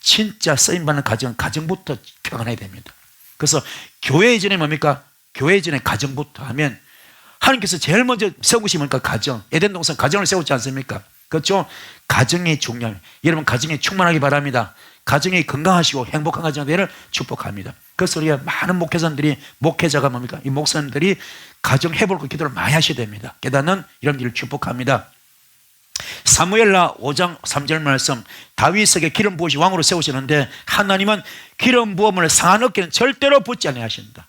진짜 쓰임받는 가정은 가정부터 평안해야 됩니다. 그래서 교회 이전에 뭡니까? 교회 이전에 가정부터 하면 하나님께서 제일 먼저 세우신 뭡니까? 가정. 에덴 동산 가정을 세웠지 않습니까? 그렇죠? 가정이 중요해요. 여러분 가정이 충만하기 바랍니다. 가정이 건강하시고 행복한 가정 되기를 축복합니다. 그래서 우리가 많은 목회자들이 목회자가 뭡니까? 이 목사님들이 가정 회복을 기도를 많이 하셔야 됩니다. 깨닫는 이런 일을 축복합니다. 사무엘하 5장 3절 말씀 다윗에게 기름 부으시 왕으로 세우시는데 하나님은 기름 부음을 상한 어깨는 절대로 붓지 아니하신다.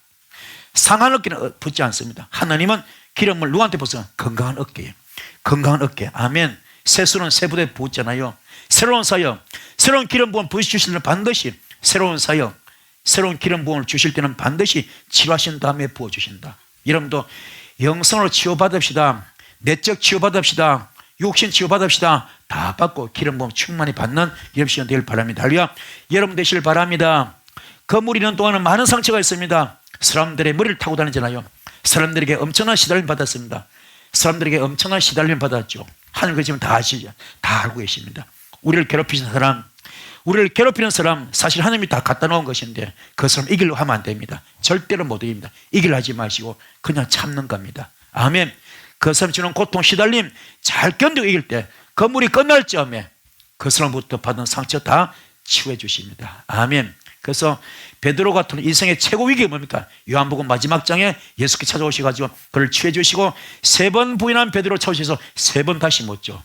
상한 어깨는 붓지 않습니다. 하나님은 기름을 누구한테 부으세요? 건강한 어깨에. 건강한 어깨. 아멘. 세수는 세 부대에 부었잖아요. 새로운 사역, 새로운 기름 부음 부으실 때는 반드시 새로운 사역, 새로운 기름 부음을 주실 때는 반드시 치유하신 다음에 부어주신다. 여러분도 영성으로 치유받읍시다. 내적 치유받읍시다. 육신 치유받읍시다. 다 받고 기름 부음 충만히 받는 이런 시간 되길 바랍니다. 할렐루야. 여러분 되시길 바랍니다. 건물이 있는 동안은 많은 상처가 있습니다. 사람들의 머리를 타고 다니잖아요. 사람들에게 엄청난 시달림 받았습니다. 사람들에게 엄청난 시달림 받았죠. 하나님 그 지금 다 아시죠? 다 알고 계십니다. 우리를 괴롭히는 사람, 우리를 괴롭히는 사람 사실 하나님이 다 갖다 놓은 것인데 그 사람 이기려고 하면 안 됩니다. 절대로 못 이깁니다. 이기려 하지 마시고 그냥 참는 겁니다. 아멘. 그 사람 주는 고통 시달림 잘 견디고 이길 때 건물이 끝날 즈음에 그 사람부터 받은 상처 다 치유해 주십니다. 아멘. 그래서 베드로 같은 인생의 최고 위기가 뭡니까? 요한복음 마지막 장에 예수께 찾아오셔가지고 그를 치유해 주시고 3번 부인한 베드로 찾으셔서 3번 다시 묻죠.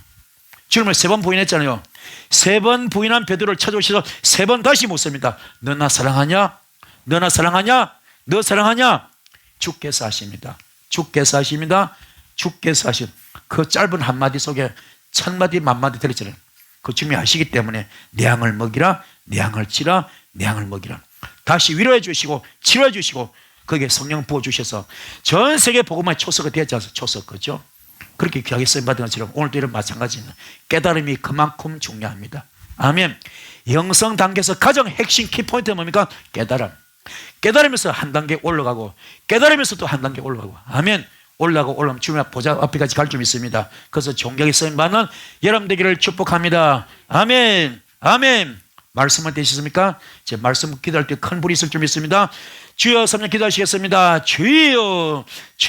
주님을 3번 부인했잖아요. 3번 부인한 베드로를 찾아오셔서 3번 다시 묻습니다. 너 나 사랑하냐? 너 나 사랑하냐? 너 사랑하냐? 주께서 하십니다. 주께서 하십니다. 주께서 하신 그 짧은 한마디 속에 1000마디 만마디 들었잖아요. 그 주님이 아시기 때문에 내 양을 먹이라, 내 양을 치라, 내 양을 먹이라. 다시 위로해 주시고 치료해 주시고 거기에 성령 부어주셔서 전 세계 복음화의 초석이 되었지 않습니까? 초석, 그죠? 그렇게 귀하게 쓰임받은 것처럼 오늘도 이런 마찬가지입니다. 깨달음이 그만큼 중요합니다. 아멘. 영성 단계에서 가장 핵심 키포인트는 뭡니까? 깨달음. 깨달으면서 한 단계 올라가고 깨달으면서 또 한 단계 올라가고 아멘. 올라가고 올라가면 주님 보좌 앞에까지 갈 줄 믿습니다. 그래서 존경의 쓰임받는 여러분 되기를 축복합니다. 아멘. 아멘. 말씀은 되셨습니까? 제 말씀 기도할 때 큰 불이 있을 줄 믿습니다. 주여 3년 기도하시겠습니다. 주여